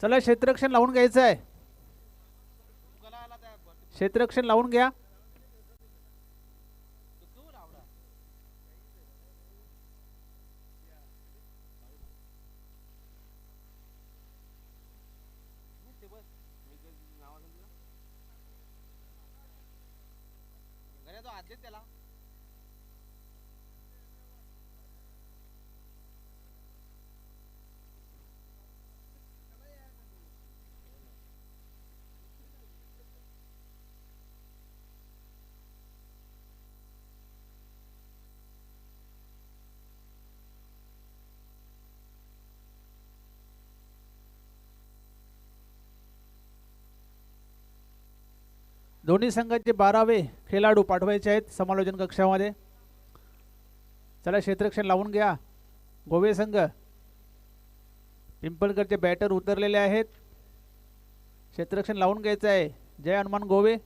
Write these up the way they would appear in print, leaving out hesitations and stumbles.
चला क्षेत्ररक्षण लावून घ्यायचं आहे. क्षेत्ररक्षण लावून घ्या. दोन्ही संघाचे 12वे खेळाडू पाठवायचे आहेत समालोचन कक्षामध्ये. चला क्षेत्ररक्षण लावून घ्या. गोवे संघ पिंपळगडचे बॅटर उतरलेले आहेत. क्षेत्ररक्षण लावून घ्यायचं आहे. जय हनुमान गोवे.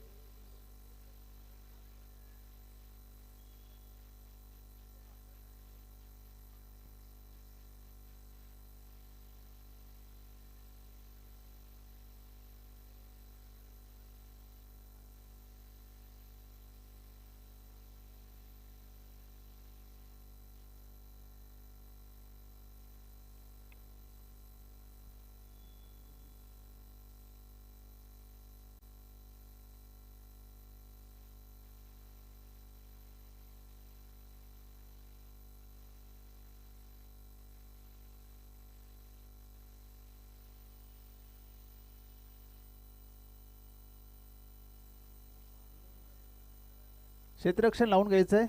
क्षेत्ररक्षण लावून घ्यायचं आहे.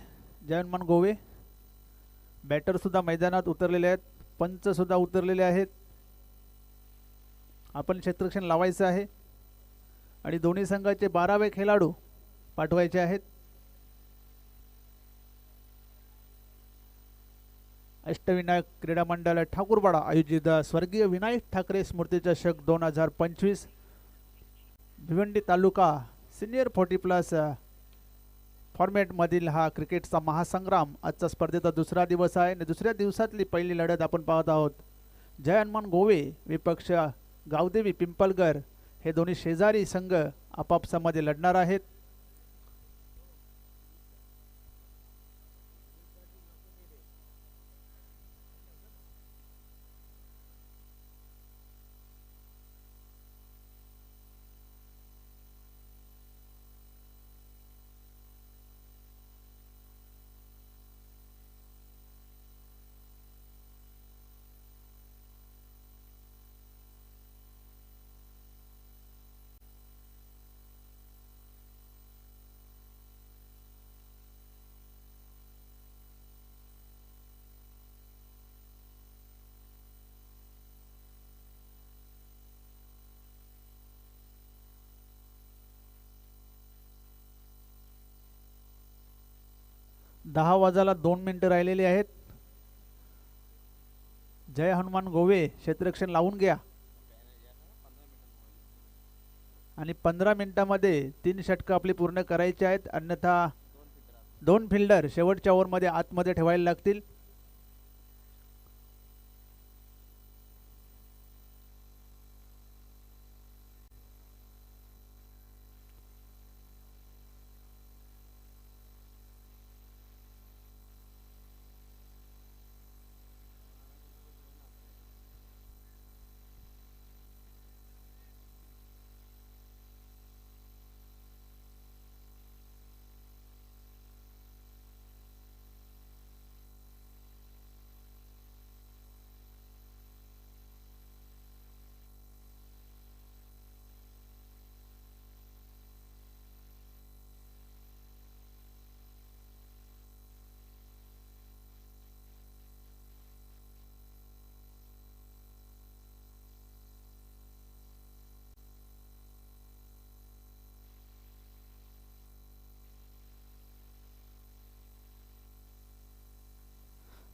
जय हनुमान गोवे. बॅटर सुद्धा मैदानात उतरलेले आहेत. पंच सुद्धा उतरलेले आहेत. आपण क्षेत्ररक्षण लावायचं आहे आणि दोन्ही संघाचे 12वे खेळाडू पाठवायचे आहेत. अष्टविनायक क्रीडा मंडळ ठाकूरवाडा आयोजित स्वर्गीय विनायक ठाकरे स्मृती चषक 2025 भिवंडी तालुका सिनियर 40+ फॉर्मॅटमधील हा क्रिकेटचा महासंग्राम आजचा स्पर्धेचा दुसरा दिवस आहे आणि दुसऱ्या दिवसातली पहिली लढत आपण पाहत आहोत. जय हनुमान गोवे विपक्ष गावदेवी पिंपळगर हे दोन्ही शेजारी संघ आपापसामध्ये लढणार आहेत. दहा वाजायला 2 मिनिटं राहिलेली आहेत. जय हनुमान गोवे क्षेत्ररक्षण लावून घ्या आणि 15 मिनिटांमध्ये 3 षटकं आपली पूर्ण करायची आहेत. अन्यथा 2 फिल्डर शेवटच्या ओव्हरमध्ये आतमध्ये ठेवायला लागतील.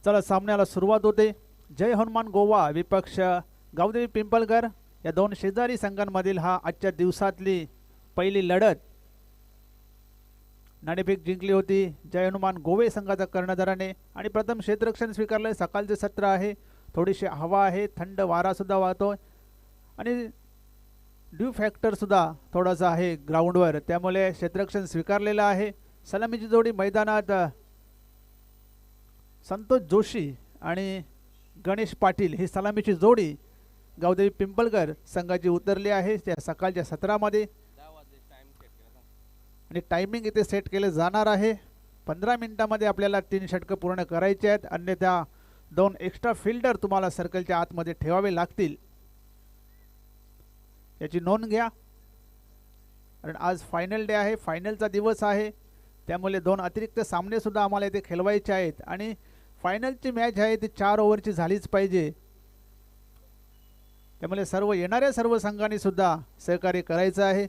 चला सामन्याला सुरुवात होते. जय हनुमान गोवा विपक्ष गावदेवी पिंपळगर या दोन शेजारी संघांमधील हा आजच्या दिवसातली पहिली लढत. नाणेफेक जिंकली होती जय हनुमान गोवे संघाच्या कर्णधाराने आणि प्रथम क्षेत्ररक्षण स्वीकारले. सकाळचे सत्र आहे, थोडीशी हवा आहे, थंड वारा सुद्धा वाहतोय आणि ड्यू फॅक्टर सुद्धा थोडासा आहे ग्राउंडवर, त्यामुळे क्षेत्ररक्षण स्वीकारलेलं आहे. सलामीची जोडी मैदानात संतोष जोशी आणि गणेश पाटील ही सलामीची जोडी गावदेवी पिंपळकर संघाची उतरली आहे त्या सकाळच्या सत्रामध्ये. आणि टायमिंग इथे सेट केले जाणार आहे. 15 मिनिटांमध्ये आपल्याला 3 षटकं पूर्ण करायचे आहेत, अन्यथा 2 एक्स्ट्रा फिल्डर तुम्हाला सर्कलच्या आतमध्ये ठेवावे लागतील, याची नोंद घ्या. कारण आज फायनल डे आहे, फायनलचा दिवस आहे, त्यामुळे 2 अतिरिक्त सामने सुद्धा आम्हाला इथे खेळवायचे आहेत. आणि फायनलची मॅच आहे ती 4 ओव्हरची झालीच पाहिजे, त्यामुळे येणाऱ्या सर्व संघांनी सुद्धा सहकार्य करायचं आहे.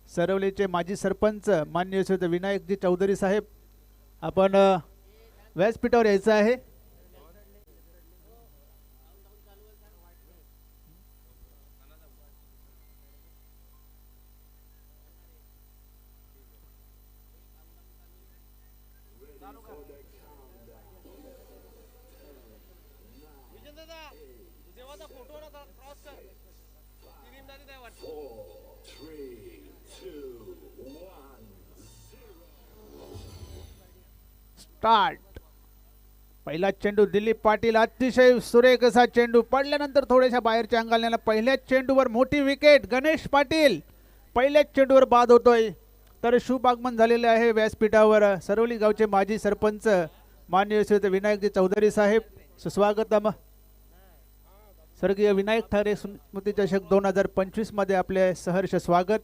सरवलीचे माजी सरपंच माननीय श्री विनायकजी चौधरी साहेब, आपण व्यासपीठावर यायचं आहे. स्टार्ट. पहिला चेंडू दिलीप पाटील, अतिशय सुरेख असा चेंडू पडल्यानंतर थोड्याशा बाहेरच्या अंगाला. पहिल्याच चेंडूवर मोठी विकेट. गणेश पाटील पहिल्याच चेंडूवर बाद होतोय. तर शुभ आगमन झालेले आहे व्यासपीठावर सरवली गावचे माजी सरपंच माननीय श्री विनायकजी चौधरी साहेब, सुस्वागतम. स्वर्गीय विनायक ठाकरे स्मृती चषक 2025 मध्ये आपले सहर्ष स्वागत.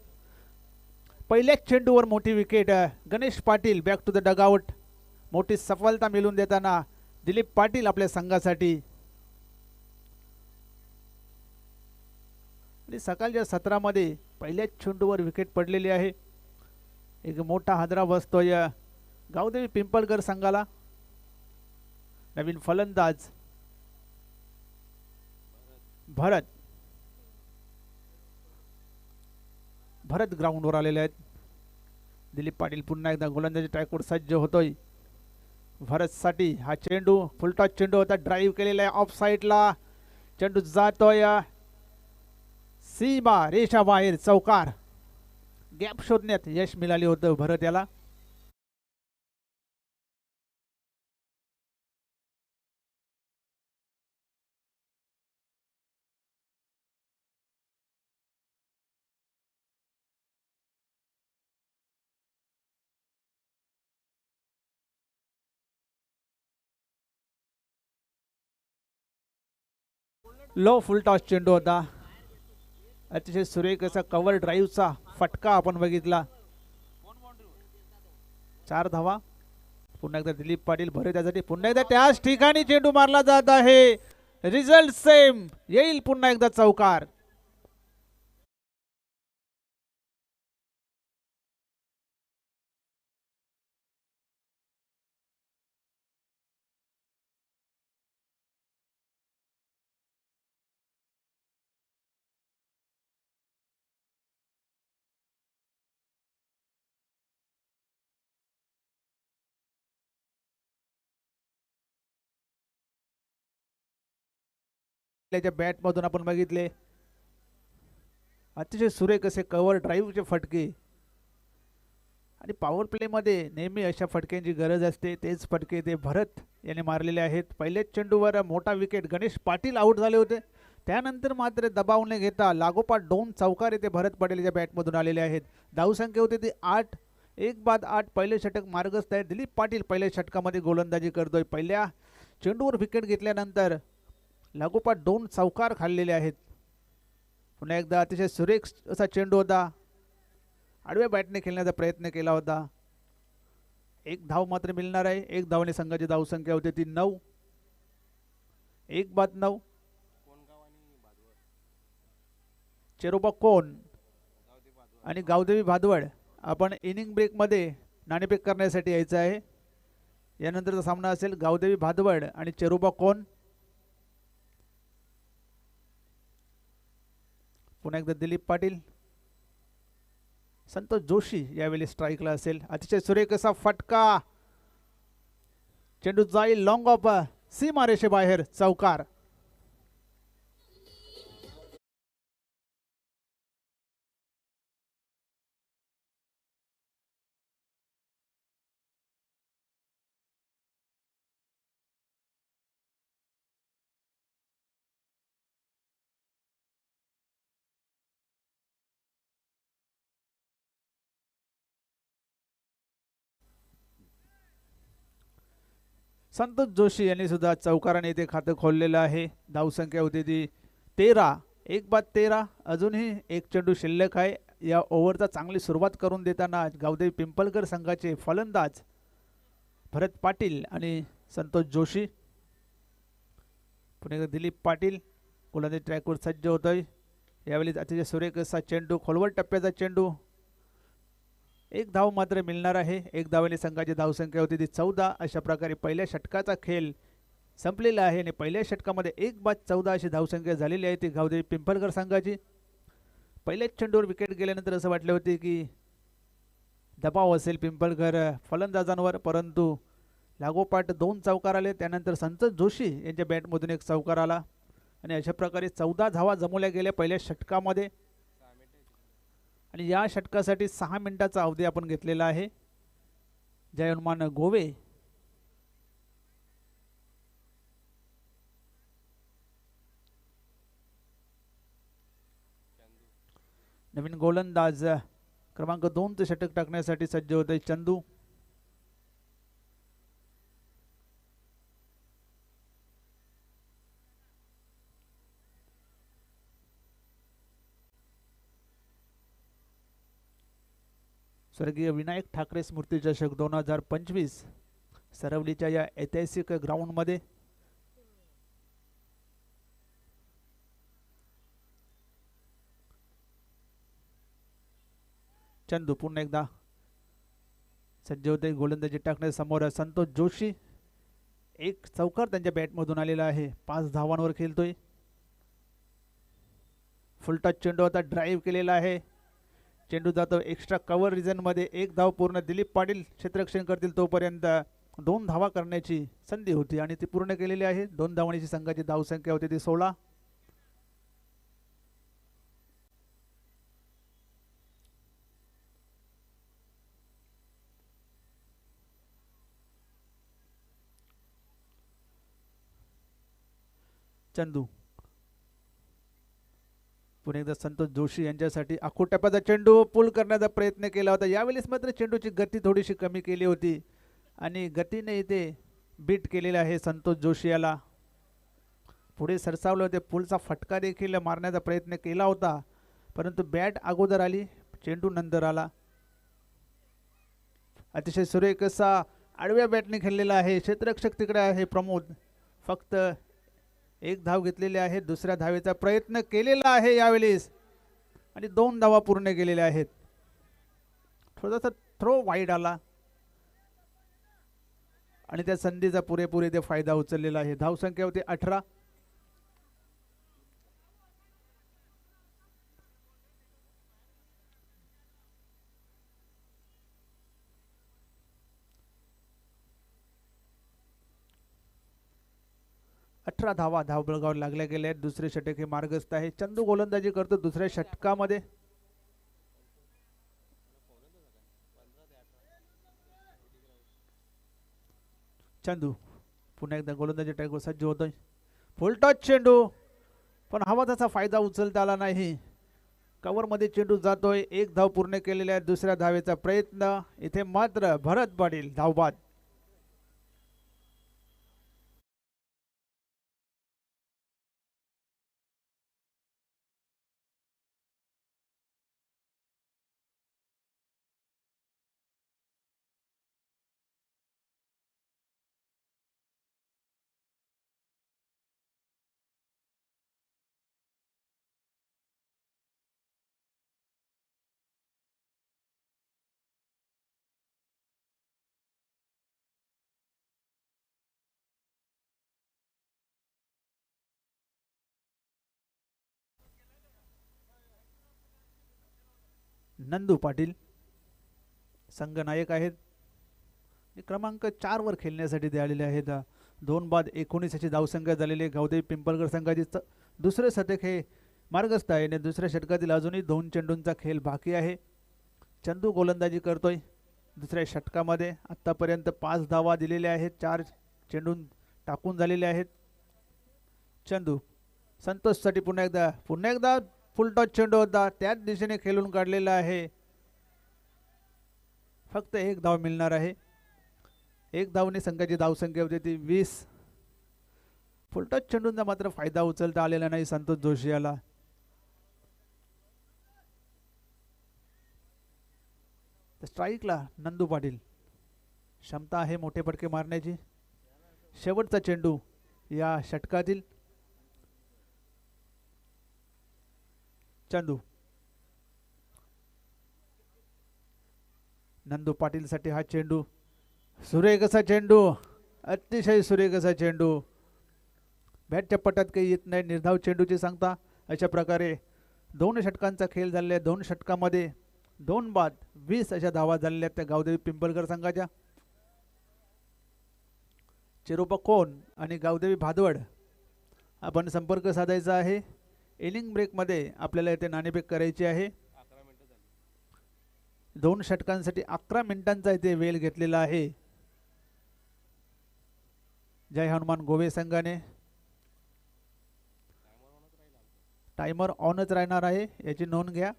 पहिल्याच चेंडूवर मोठी विकेट. Ganesh Patil back to the dugout. मोठी सफलता मिळवून देताना दिलीप पाटील आपल्या संघासाठी. आणि सकाळच्या सत्रामध्ये पहिल्याच चेंडूवर विकेट पडलेली आहे. एक मोठा हादरा बसतोय गावदेवी पिंपळकर संघाला. नवीन फलंदाज भरत ग्राउंडवर आलेले आहेत. दिलीप पाटील पुन्हा एकदा गोलंदाजी ट्रॅकवर सज्ज होतोय. भरतसाठी हा चेंडू फुलटॉस चेंडू होता, ड्राईव्ह केलेला आहे ऑफ साईडला. चेंडू जातोय सीमा रेषा बाहेर, चौकार. गॅप शोधण्यात यश मिळाले होतं भरत याला. लो फुलटॉस चेंडू होता. अतिशय सुरेख असा कव्हर ड्राईव्हचा फटका आपण बघितला. 4 धावा. पुन्हा एकदा दिलीप पाटील भरे त्यासाठी पुन्हा एकदा त्याच ठिकाणी चेंडू मारला जात आहे. रिझल्ट सेम येईल पुन्हा एकदा चौकार. बॅट मधून आपण बघितले अतिशय सुरेख असे कव्हर ड्राईव्हचे फटके. आणि पॉवर प्ले मध्ये नेहमी अशा फटक्यांची गरज असते. तेच फटके ते भरत याने मारलेले आहेत. पहिल्याच चेंडूवर मोठा विकेट. गणेश पाटील आउट झाले होते. त्यानंतर मात्र दबाव न घेता लागोपाठ 2 चौकार येथे भरत पटेलच्या बॅटमधून आलेले आहेत. धावसंख्या होती ती 8. 1 बाद 8. पहिले षटक मार्गस्थ आहे. दिलीप पाटील पहिल्या षटकामध्ये गोलंदाजी करतोय. पहिल्या चेंडूवर विकेट घेतल्यानंतर लागोपाठ 2 चौकार खाल्लेले आहेत. पुन्हा एकदा अतिशय सुरेख असा चेंडू होता. आडव्या बॅटने खेळण्याचा प्रयत्न केला होता. 1 धाव मात्र मिळणार आहे. 1 धावाने संघाची धावसंख्या होती ती 9. 1 बाद 9. चेरोबा कोण आणि गावदेवी भादवड आपण इनिंग ब्रेक मध्ये नाणेफेक करण्यासाठी यायचं आहे. यानंतरचा सामना असेल गावदेवी भादवड आणि चेरोबा कोण. पुन्हा एकदा दिलीप पाटील, संतोष जोशी यावेळी स्ट्राईकला असेल. अतिशय सुरेख असा फटका. चेंडू जाईल लॉंग ऑफ सीमारेषेबाहेर चौकार. संतोष जोशी यांनी सुद्धा चौकाराने इथे खातं खोललेलं आहे. धावसंख्या होती ती 13. 1 बाद 13. अजूनही एक चेंडू शिल्लक आहे. या ओव्हरचा चांगली सुरुवात करून देताना गावदेवी पिंपळकर संघाचे फलंदाज भरत पाटील आणि संतोष जोशी. पुणे दिलीप पाटील गोलंदाजी ट्रॅकवर सज्ज होतोय. यावेळी अतिशय सुरेख असा चेंडू, खोलवर टप्प्याचा चेंडू. एक धाव मात्र मिळणार आहे. एक धावेने संघाची धावसंख्या होती ती 14. अशा प्रकारे पहिल्या षटकाचा खेळ संपलेला आहे आणि पहिल्या षटकामध्ये 1 बाद 14 अशी धावसंख्या झालेली आहे ती गावदेवी पिंपळकर संघाची. पहिल्याच चेंडूवर विकेट गेल्यानंतर असं वाटले होते की दबाव असेल पिंपळकर फलंदाजांवर, परंतु लागोपाठ 2 चौकार आले. त्यानंतर संतोष जोशी यांच्या बॅटमधून एक चौकार आला आणि अशा प्रकारे 14 धावा जमवल्या गेल्या पहिल्या षटकामध्ये. आणि या षटकासाठी 6 मिनिटाचा अवधी आपण घेतलेला आहे. जयमान गोवे नवीन गोलंदाज क्रमांक 2 षटक टाकण्यासाठी सज्ज होते चंदू. स्वर्गीय विनायक ठाकरे स्मृती चषक 2025 सरवलीच्या या ऐतिहासिक ग्राउंडमध्ये चंदू पुन्हा एकदा सज्ज होते गोलंदाजी टाकण्यासमोर. संतोष जोशी एक चौकार त्यांच्या बॅटमधून आलेला आहे. 5 धावांवर खेळतोय. फुलटच चेंडू आता ड्राईव्ह केलेला आहे. चेंडू जातो एक्स्ट्रा कव्हर रिजनमध्ये. 1 धाव पूर्ण. दिलीप पाटील क्षेत्ररक्षण करतील तोपर्यंत 2 धावा करण्याची संधी होती आणि ती पूर्ण केलेली आहे. 2 धावांची संघाची धावसंख्या होती ती 16. चंदू पुन्हा एकदा संतोष जोशी यांच्यासाठी आखूड टप्प्याचा चेंडू पुल करण्याचा प्रयत्न केला होता. यावेळेस मात्र चेंडूची गती थोडीशी कमी केली होती आणि गतीने इथे बीट केलेला आहे संतोष जोशी याला. पुढे सरसावले होते. पुलचा फटका देखील मारण्याचा प्रयत्न केला होता, परंतु बॅट अगोदर आली, चेंडू नंतर आला. अतिशय सुरेख असा आडव्या बॅटने खेळलेला आहे. क्षेत्ररक्षक तिकडे आहे प्रमोद. फक्त 1 धाव घेतलेली आहे. दुसऱ्या धावेचा प्रयत्न केलेला आहे यावेळेस आणि 2 धावा पूर्ण केलेल्या आहेत. थोडासा थ्रो वाईड आला आणि त्या संधीचा पुरेपूर इथे फायदा उचललेला आहे. धावसंख्या होती 18. धावा धावबळगावर लागल्या गेल्या आहेत. दुसरे षटक हे मार्गस्थ आहे. चंदू गोलंदाजी करतो दुसऱ्या षटकामध्ये. चंदू पुन्हा एकदा गोलंदाजी ट्रॅकवर सज्ज होतोय. फुल टच चेंडू, पण हवा त्याचा फायदा उचलता आला नाही. कव्हरमध्ये चेंडू जातोय. 1 धाव पूर्ण केलेल्या आहे. दुसऱ्या धावेचा प्रयत्न. इथे मात्र भरत पाटील धावबाद. नंदू पाटील संघनायक आहेत. क्रमांक 4 वर खेळण्यासाठी ते आलेले आहेत. 2 बाद 19 अशी धावसंख्या झालेली गावदेवी पिंपळगड संघाची दुसरे शतक हे मार्गस्थ आहे आणि दुसऱ्या षटकातील अजूनही 2 चेंडूंचा खेळ बाकी आहे. चंदू गोलंदाजी करतोय दुसऱ्या षटकामध्ये. आत्तापर्यंत 5 धावा दिलेल्या आहेत, 4 चेंडून टाकून झालेले आहेत. चंदू संतोषसाठी पुन्हा एकदा फुल टॉस चेंडू होता, त्याच दिशेने खेळून काढलेला आहे. फक्त 1 धाव मिळणार आहे. 1 धावने संघाची धावसंख्या होती ती 20. फुलटॉस चेंडूंचा मात्र फायदा उचलता आलेला नाही संतोष जोशी याला. स्ट्राईकला नंदू पाटील. क्षमता आहे मोठे फटके मारण्याची. शेवटचा चेंडू या षटकातील. चंदू नंदू पाटीलसाठी हा चेंडू. सुरेख असा चेंडू, अतिशय सुरेख असा चेंडू. बॅटच्या पट्ट्यात काही येत नाही, निर्धाव चेंडूची सांगता. अशा प्रकारे 2 षटकांचा खेळ झालेला. 2 षटकामध्ये 2 बाद 20 अशा धावा झालेल्या त्या गावदेवी पिंपळगड संघाच्या. चिरोपा कोण आणि गावदेवी भादवड आपण संपर्क साधायचा आहे. इनिंग ब्रेकमध्ये आपल्याला इथे नाणेफेक करायची आहे. 2 षटकांसाठी 11 मिनिटांचा इथे वेळ घेतलेला आहे जय हनुमान गोवे संघाने. टायमर ऑनच राहणार आहे, याची नोंद घ्या.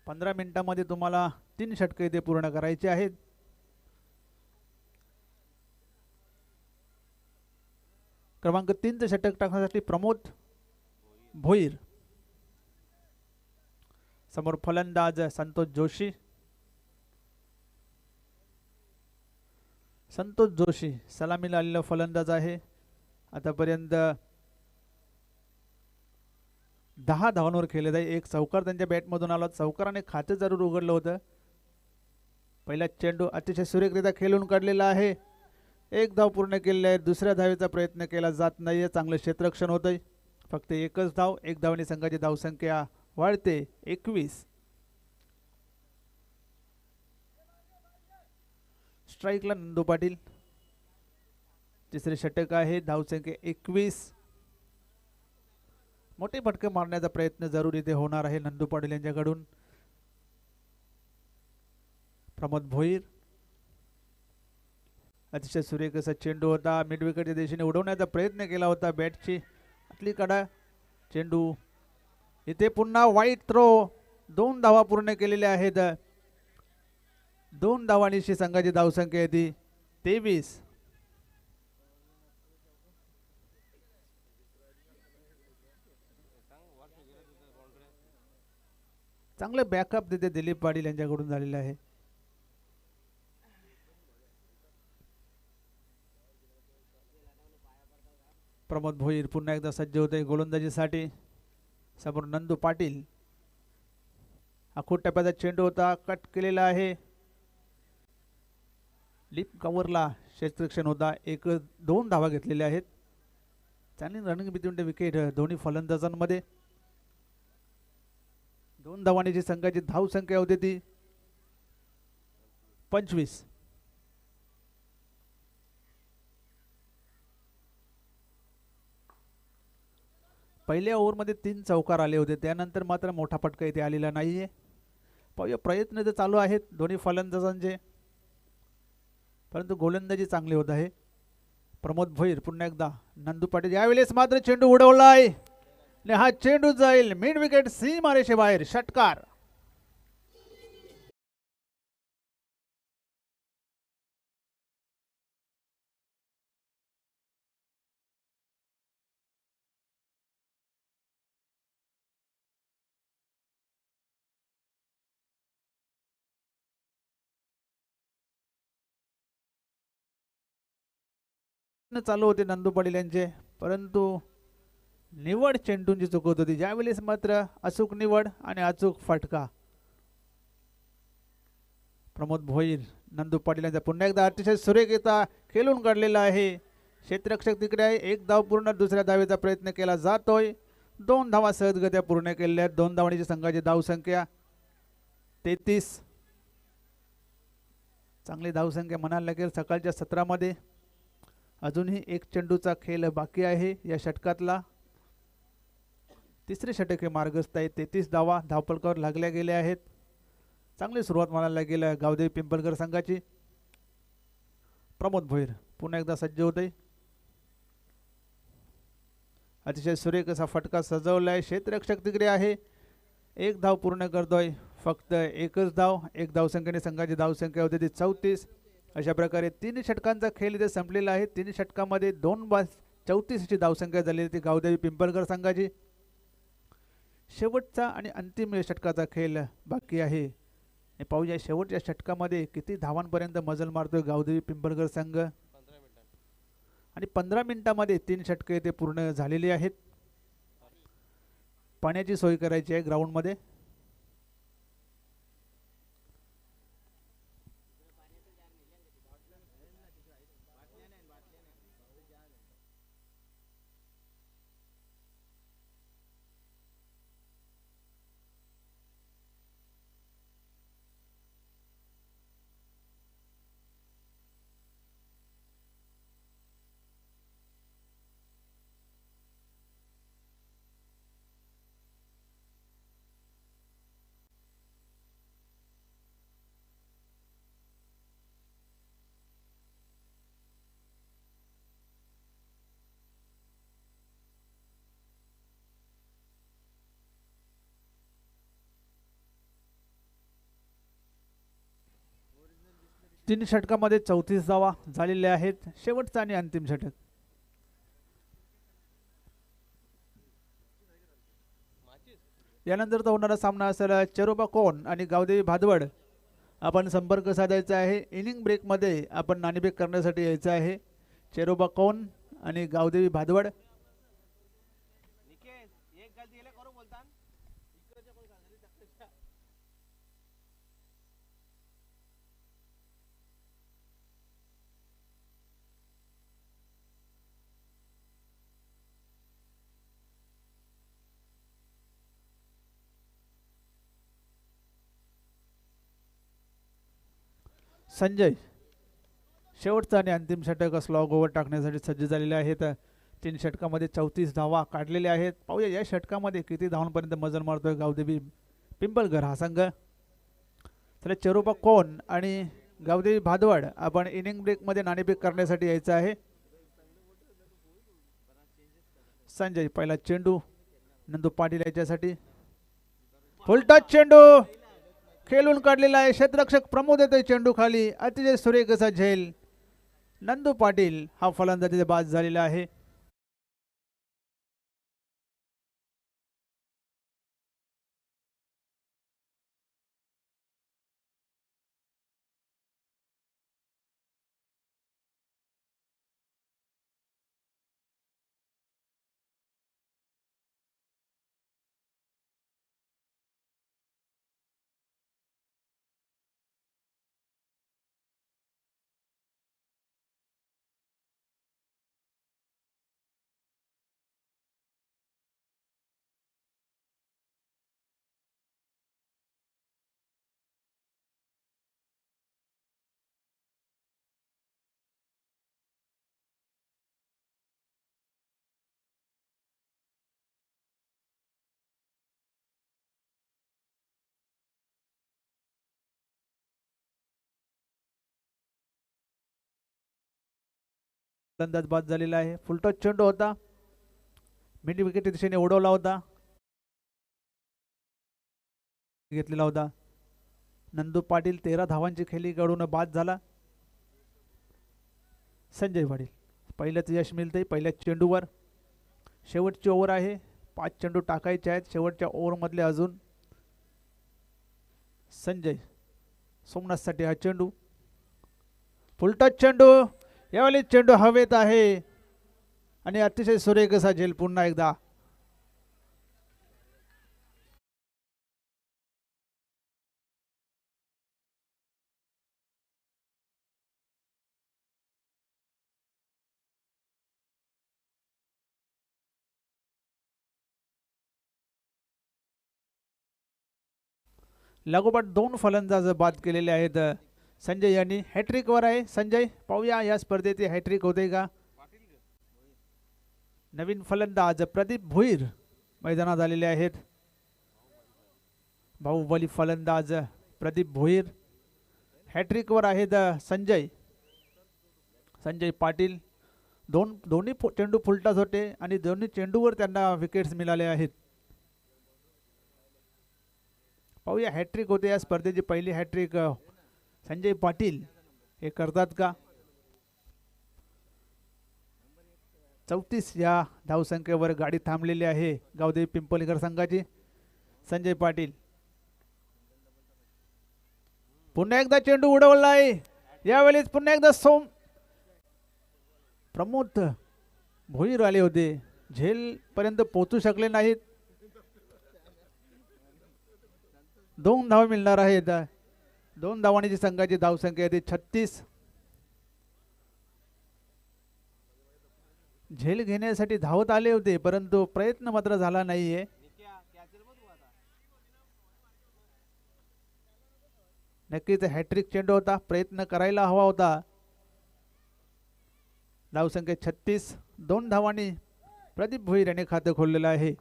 15 मिनिटांमध्ये तुम्हाला 3 षटके इथे पूर्ण करायचे आहेत. क्रमांक 3 षटक टाकण्यासाठी प्रमोद भोईर. समोर फलंदाज संतोष जोशी. संतोष जोशी सलामीला आलेला फलंदाज आहे. आतापर्यंत 10 धावांवर खेळले जाईल. 1 चौकार त्यांच्या बॅटमधून आला. चौकाराने खाते जरूर उघडलं होतं. पहिला चेंडू अतिशय सुरेखरित्या खेळून काढलेला आहे. 1 धाव पूर्ण केलेली आहे. दुसऱ्या धावेचा प्रयत्न केला जात नाहीये. चांगलं क्षेत्ररक्षण होतंय. फक्त 1च धाव. 1 धावाने संघाची धावसंख्या वाढते 21. स्ट्राईकला नंदू पाटील. तिसरे षटक आहे. धावसंख्या 21. मोठे फटके मारण्याचा प्रयत्न जरूर इथे होणार आहे नंदू पाटील यांच्याकडून. प्रमोद भोईर. अतिशय सुरेख असा चेंडू होता. मिड विकेटच्या दिशेने उडवण्याचा प्रयत्न केला होता बॅटची आतली कडा. चेंडू इथे पुन्हा वाईट थ्रो. 2 धावा पूर्ण केलेल्या आहेत. 2 धावांची संघाची धावसंख्या येते 23. चांगले बॅकअप तिथे दिलीप पाटील यांच्याकडून झालेले आहे. प्रमोद भोईर पुन्हा एकदा सज्ज होते गोलंदाजीसाठी. समोर नंदू पाटील. आखूड टप्प्याचा चेंडू होता, कट केलेला आहे. लिप कव्हरला क्षेत्ररक्षण होता. 1-2 धावा घेतलेल्या आहेत. चांगली रनिंग बिटवीन द विकेट दोन्ही फलंदाजांमध्ये. 2 धावांची संघाची धावसंख्या होती ती 25. पहिल्या ओव्हरमध्ये 3 चौकार आले होते. त्यानंतर मात्र मोठा फटका इथे आलेला नाहीये. पाहूया, प्रयत्न तर चालू आहेत दोन्ही फलंदाजांचे, परंतु गोलंदाजी चांगली होत आहे. प्रमोद भोईर पुन्हा एकदा. नंदू पाटील यावेळेस मात्र चेंडू उडवलाय आणि हा चेंडू जाईल मिड विकेट सीमारेषे बाहेर. षटकार. चालू होते नंदू पाटील यांचे, परंतु निवड चेंडूंची चुकत होती. ज्यावेळेस मात्र अचूक निवड आणि अचूक फटका. प्रमोद भोईर नंदू पाटील यांचा पुन्हा एकदा अतिशय सुरेखता खेळून काढलेला आहे. क्षेत्ररक्षक तिकडे आहे. 1 धाव पूर्ण. दुसऱ्या धावेचा प्रयत्न केला जातोय. 2 धावा सहजगत्या पूर्ण केलेल्या आहेत. 2 धावांची संघाची धावसंख्या 33. चांगली धावसंख्या म्हणायला लागेल सकाळच्या सत्रामध्ये. अजूनही एक चेंडूचा खेळ बाकी आहे या षटकातला. तिसरे षटक हे मार्गस्थ आहे. 33 धावा धावपलकावर लागल्या गेल्या आहेत. चांगली सुरुवात म्हणायला गेल्या गावदेवी पिंपळकर संघाची. प्रमोद भोईर पुन्हा एकदा सज्ज होते. अतिशय सुरेख असा फटका सजवलाय. क्षेत्ररक्षक तिकडे आहे. एक धाव पूर्ण करतोय. फक्त एकच धाव. एक धावसंख्येने संघाची धावसंख्या होती ती 34. अशा प्रकारे 3 षटकांचा खेळ इथे संपलेला आहे. 3 षटकामध्ये 2 बाद 34 ची धावसंख्या झालेली ती गावदेवी पिंपळकर संघाची. शेवटचा आणि अंतिम षटकाचा खेळ बाकी आहे. पाहूया शेवटच्या षटकामध्ये किती धावांपर्यंत मजल मारतोय गावदेवी पिंपळकर संघ. आणि 15 मिनिटांमध्ये 3 षटके ते पूर्ण झालेली आहेत. पाण्याची सोय करायची आहे ग्राउंडमध्ये. तीन षटकामध्ये 34 धावा झालेल्या आहेत. शेवटचा आणि अंतिम षटक. यानंतरचा होणारा सामना असेल चेरोबा कोण आणि गावदेवी भादवड. आपण संपर्क साधायचा आहे. इनिंग ब्रेकमध्ये आपण नाणेफेक करण्यासाठी यायचं आहे. चेरोबा कोण आणि गावदेवी भादवड. संजय शेवटचा आणि अंतिम षटक स्लॉग ओव्हर टाकण्यासाठी सज्ज झालेले आहेत. 3 षटकामध्ये 34 धावा काढलेल्या आहेत. पाहूया या षटकामध्ये किती धावांपर्यंत मजल मारतोय गावदेवी पिंपळकर हा संघ. तर चेरोबा कोण आणि गावदेवी भादवड आपण इनिंग ब्रेकमध्ये नाणेफेक करण्यासाठी यायचं आहे. संजय पहिला चेंडू नंदू पाटील याच्यासाठी. फुलटच चेंडू खेळून काढलेला आहे. क्षेत्ररक्षक प्रमोद येतोय चेंडू खाली. अतिशय सुरेख असा झेल. नंदू पाटील हा फलंदाजीचा बाद झालेला आहे. फलंदाज बाद झालेला आहे. फुलटॉस चेंडू होता. मिड विकेट दिशेने उडवला होता. घेतलेला होता. नंदू पाटील 13 धावांची खेळी कडून बाद झाला. संजय पाटील पहिल्याच यश मिळते पहिल्या चेंडूवर. शेवटची ओव्हर आहे. 5 चेंडू टाकायचे आहेत शेवटच्या ओव्हरमधले. अजून संजय सोमनाथसाठी हा चेंडू. फुलटॉस चेंडू. यावेळी चेंडू हवेत आहे आणि अतिशय सुरेख असा झेल पुन्हा एकदा. लागोपाठ 2 फलंदाज बाद केलेले आहेत संजय यांनी. हॅट्रिक वर आहे संजय. पाहूया या स्पर्धेत हॅट्रिक होते का. नवीन फलंदाज प्रदीप भुईर मैदानात आलेले आहेत. बाहुबली फलंदाज प्रदीप भुईर. हॅट्रिक वर आहेत संजय पाटील. दोन्ही चेंडू फुलटॉस होते आणि दोन्ही चेंडूवर त्यांना विकेट्स मिळाले आहेत. पाहूया हॅट्रिक होते या स्पर्धेची पहिली हॅट्रिक संजय पाटील हे करतात का. 34 या धावसंख्येवर गाडी थांबलेली आहे गावदेवी पिंपळकर संघाची. संजय पाटील पुन्हा एकदा चेंडू उडवला आहे. यावेळेस पुन्हा एकदा प्रमोद भोईर आले होते, झेल पर्यंत पोहोचू शकले नाहीत. 2 धावा मिळणार आहेत. 2 धावांची संघाची धावसंख्या आहे 36. झेल घेण्यासाठी धावत आले होते परंतु प्रयत्न मात्र झाला नाहीये. नक्कीच हॅट्रिक चेंडू होता, प्रयत्न करायला हवा होता. धावसंख्या 36. 2 धावांनी प्रदीप भोईर याने खाते खोललेलं आहे.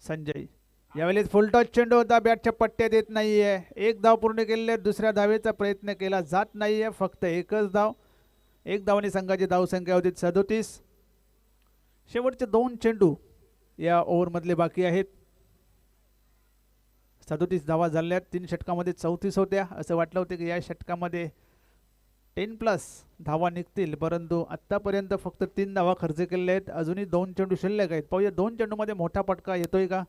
संजय यावेळेस फुलटॉस चेंडू होता, बॅटच्या पट्ट्यात येत नाहीये. 1 धाव पूर्ण केलेले, दुसऱ्या धावेचा प्रयत्न केला जात नाहीये. फक्त एकच धाव. 1 धावांनी संघाची धावसंख्या होती 37. शेवटचे 2 चेंडू या ओव्हरमधले बाकी आहेत. 37 धावा झाल्यात. 3 षटकामध्ये 34 होत्या. असं वाटलं होतं की या षटकामध्ये 10+ धावा निघतील परंतु आत्तापर्यंत फक्त 3 धावा खर्च केलेल्या आहेत. अजूनही 2 चेंडू शिल्लक आहेत. पाहूया 2 चेंडूमध्ये मोठा फटका येतोय का.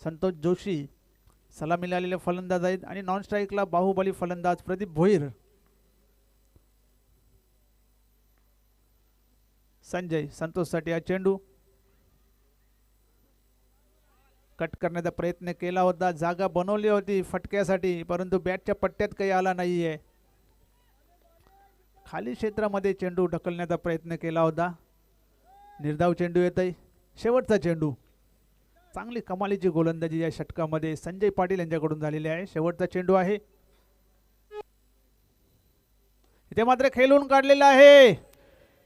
संतोष जोशी सलामी मिळालेले फलंदाज आहेत आणि नॉन स्ट्राईकला बाहुबली फलंदाज प्रदीप भोईर. संजय संतोषसाठी हा चेंडू कट करण्याचा प्रयत्न केला होता, जागा बनवली होती फटक्यासाठी परंतु बॅटच्या पट्ट्यात काही आला नाहीये. खाली क्षेत्रामध्ये चेंडू ढकलण्याचा प्रयत्न केला होता. निर्धाव चेंडू येतोय. शेवटचा चेंडू. चांगली कमालीची गोलंदाजी या षटकामध्ये संजय पाटील यांच्याकडून झालेली आहे. शेवटचा चेंडू आहे. इथे मात्र खेळून काढलेला आहे.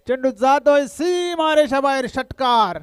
चेंडू जातोय सीमारेषा बाहेर. षटकार.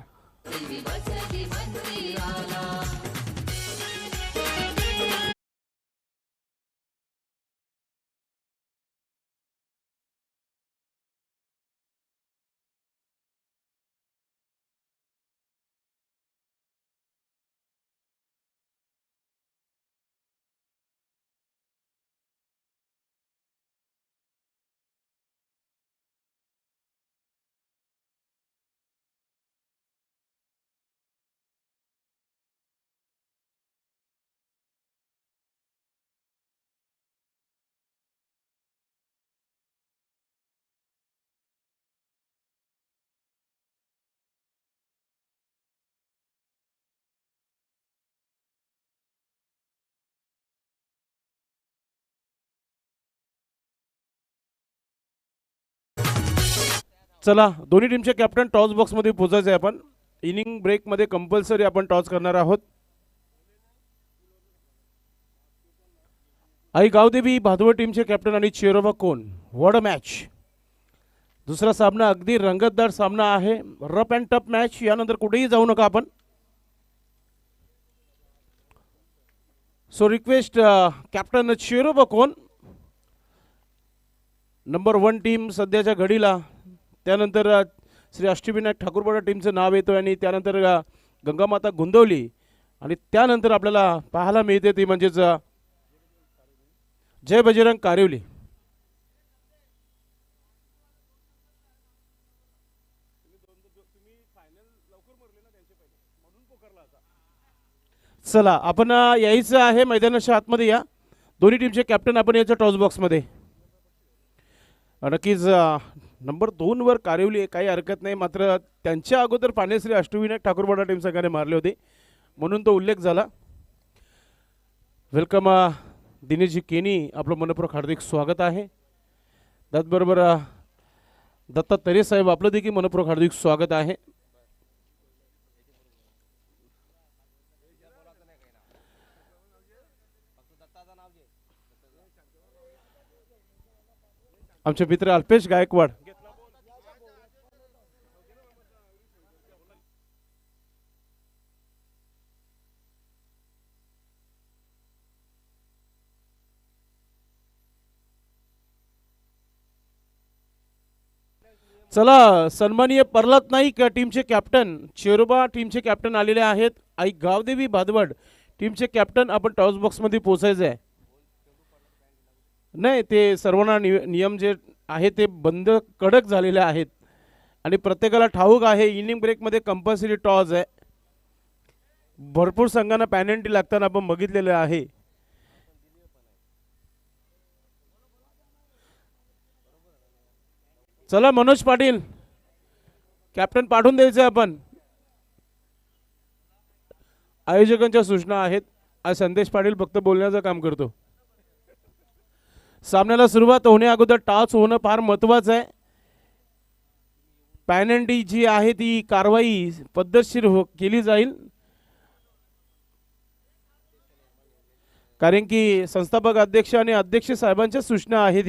चला दोन्ही टीमचे कॅप्टन टॉस बॉक्स मध्ये पोहोचायचे. आपण इनिंग ब्रेक मध्ये कंपल्सरी आपण टॉस करणार आहोत. आई गावदेवी भादवड टीमचे कॅप्टन आणि चेअरओव्हर कोण. What a match. दुसरा सामना अगदी रंगतदार सामना आहे. Rough and tough match. यानंतर कुठेही जाऊ नका आपण. सो रिक्वेस्ट कॅप्टन चेअरओव्हर कोण. नंबर 1 टीम सध्याच्या घडीला. त्यानंतर श्री अष्टविनायक ठाकूरपाडा टीमचं नाव येतं आणि त्यानंतर गंगामाता गोंदवली आणि त्यानंतर आपल्याला पाहायला मिळते ती म्हणजेच जय बजरंग कारिवली. चला आपण यायचं आहे मैदानाच्या आतमध्ये. या दोन्ही टीमचे कॅप्टन आपण यायचं टॉस बॉक्समध्ये. नक्कीच नंबर 2 वर कारिवली काही हरकत नाही, मात्र त्यांच्या अगोदर पाण्याश्री अष्टविनायक ठाकूरपाडा टीम संघाने मारले होते म्हणून तो उल्लेख झाला. वेलकम दिनेशजी केनी, आपलं मनपूर्वक हार्दिक स्वागत आहे. त्याचबरोबर दत्ता तरे साहेब आपलं देखील मनपूर्वक हार्दिक स्वागत आहे. आमचे मित्र अल्पेश गायकवाड. चला, सन्माननीय प्रल्हाद नाईक टीमचे कॅप्टन, चेरोबा टीमचे कॅप्टन आलेले आहेत. आई गावदेवी भादवड टीमचे कॅप्टन आपण टॉस बॉक्समध्ये पोहोचायचं आहे. नाही, ते सर्वांना नियम जे आहे ते बंद कडक झालेले आहेत आणि प्रत्येकाला ठाऊक आहे इनिंग ब्रेकमध्ये कंपल्सरी टॉस आहे. भरपूर संघांना पॅनल्टी लागताना आपण बघितलेलं आहे. चला मनोज पाटील कॅप्टन पाठवून द्यायचं आपण. आयोजकांच्या सूचना आहेत. आज संदेश पाटील फक्त बोलण्याचं काम करतो. सामन्याला सुरुवात होण्या अगोदर टॉस होणं फार महत्त्वाचं आहे. पॅनल्टी जी आहे ती कारवाई पद्धतशीर केली जाईल, कारण की संस्थापक अध्यक्ष आणि अध्यक्ष साहेबांच्या सूचना आहेत.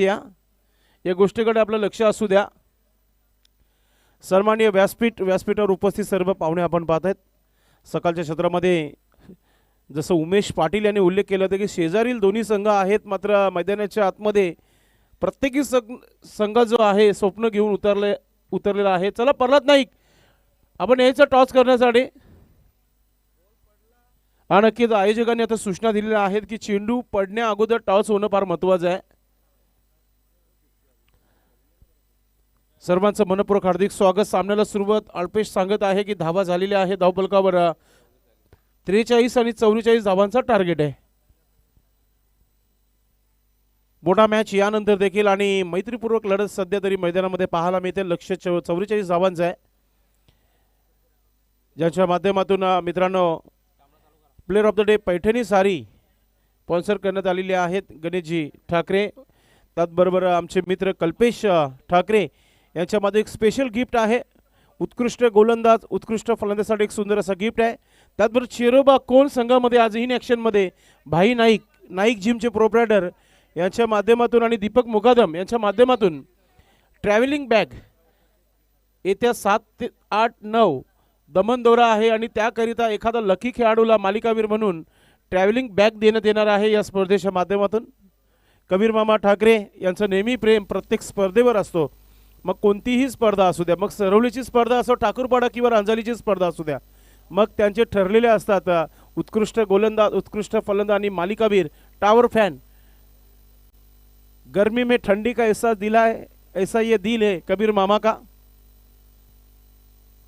या गोष्टीकडे आपलं लक्ष असू द्या. सन्माननीय व्यासपीठावर उपस्थित सर्व पाहुणे आपण पाहत आहेत. सकाळच्या क्षेत्रामध्ये जसं उमेश पाटील यांनी उल्लेख केला होता की शेजारील दोन्ही संघ आहेत, मात्र मैदानाच्या आतमध्ये प्रत्येकी संघ जो आहे स्वप्न घेऊन उतरलेला आहे. चला प्रल्हाद नाईक आपण यायचं टॉस करण्यासाठी. हा नक्कीच आयोजकांनी आता सूचना दिलेल्या आहेत की चेंडू पडण्या अगोदर टॉस होणं फार महत्त्वाचं आहे. सर्वांचं मनपूर्वक हार्दिक स्वागत. सामन्याला सुरुवात अल्पेश सांगत आहे की धावा झालेल्या आहे. धावफलकावर 43 आणि 44 धावांचा टार्गेट आहे. मोठा मॅच यानंतर देखील आणि मैत्रीपूर्वक लढत सध्या तरी मैदानामध्ये पाहायला मिळते. लक्ष्य 44 धावांचं आहे, ज्याच्या माध्यमातून मित्रांनो player of the day Paithani सारी स्पॉन्सर करण्यात आलेले आहेत गणेशजी ठाकरे. त्याचबरोबर आमचे मित्र कल्पेश ठाकरे यांच्यामध्ये एक स्पेशल गिफ्ट आहे. उत्कृष्ट गोलंदाज उत्कृष्ट फलंदाजासाठी एक सुंदर असं गिफ्ट आहे. त्याचबरोबर चेरोबा कोण संघामध्ये आज इन ॲक्शनमध्ये भाई नाईक जिमचे प्रोप्रायटर यांच्या माध्यमातून आणि दीपक मुकादम यांच्या माध्यमातून ट्रॅव्हलिंग बॅग येत्या 7 ते 8, 9 दमन दौरा आहे आणि त्याकरिता एखादा लकी खेळाडूला मालिकावीर म्हणून ट्रॅव्हलिंग बॅग देण्यात येणार आहे या स्पर्धेच्या माध्यमातून. कबीर मामा ठाकरे यांचं नेहमी प्रेम प्रत्येक स्पर्धेवर असतो. मग कोणतीही स्पर्धा असू द्या, मग सरवलीची स्पर्धा असो, ठाकूरपाडा किंवा रांजलीची स्पर्धा असू द्या, मग त्यांचे ठरलेले असतात उत्कृष्ट गोलंदाज उत्कृष्ट फलंदाज आणि मालिकावीर टावर फॅन. गर्मी में ठंडी का एहसास दिला है, ऐसा ये दिल है कबीर मामा का.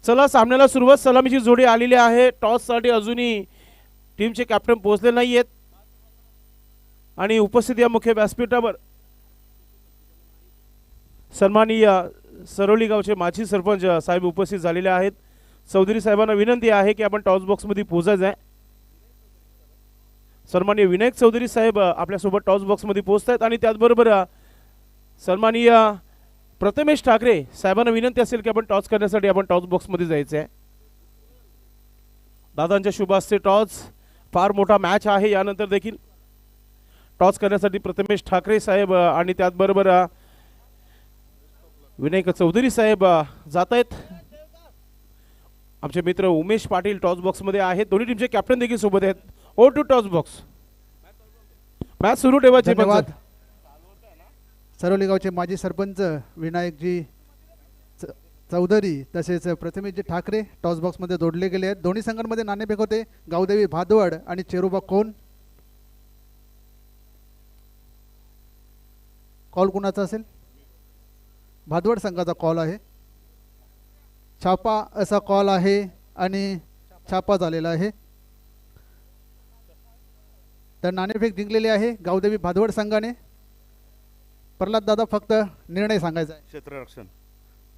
चला सामन्याला सुरुवात. सलामीची जोडी आलेली आहे. टॉससाठी अजूनही टीमचे कॅप्टन पोहोचले नाही आहेत आणि उपस्थित या मुख्य व्यासपीठावर सन्माननीय सरवली गावचे माजी सरपंच साहेब उपस्थित झालेले आहेत. चौधरी साहेबांना विनंती आहे की आपण टॉस बॉक्समध्ये पोहोचायचं आहे. सन्माननीय विनायक चौधरी साहेब आपल्यासोबत टॉस बॉक्समध्ये पोहोचत आहेत आणि त्याचबरोबर सन्माननीय प्रथमेश ठाकरे साहेबांना विनंती असेल की आपण टॉस करण्यासाठी आपण टॉस बॉक्समध्ये जायचं आहे. दादांच्या शुभ हस्ते टॉस फार मोठा मॅच आहे. यानंतर देखील टॉस करण्यासाठी प्रथमेश ठाकरे साहेब आणि त्याचबरोबर विनायक चौधरी साहेब जात आहेत. आमचे मित्र उमेश पाटील टॉस बॉक्समध्ये आहेत. दोन्ही टीमचे कॅप्टन देखील सोबत आहेत. Oh to toss box. Match सुरू ठेवायची. धन्यवाद. सरवली गावचे माजी सरपंच विनायकजी चौधरी तसेच प्रथमेशजी ठाकरे टॉस बॉक्समध्ये जोडले गेले आहेत. दोन्ही संघांमध्ये नाणेफेक होते. गावदेवी भादवड आणि चेरोबा कोण. कॉल कुणाचा असेल. भादवड संघाचा कॉल आहे. छापा असा कॉल आहे आणि छापा झालेला आहे. तर नाणेफेक जिंकलेली आहे गावदेवी भादवड संघाने. प्रल्हाद दादा फक्त निर्णय सांगायचा आहे. क्षेत्ररक्षण.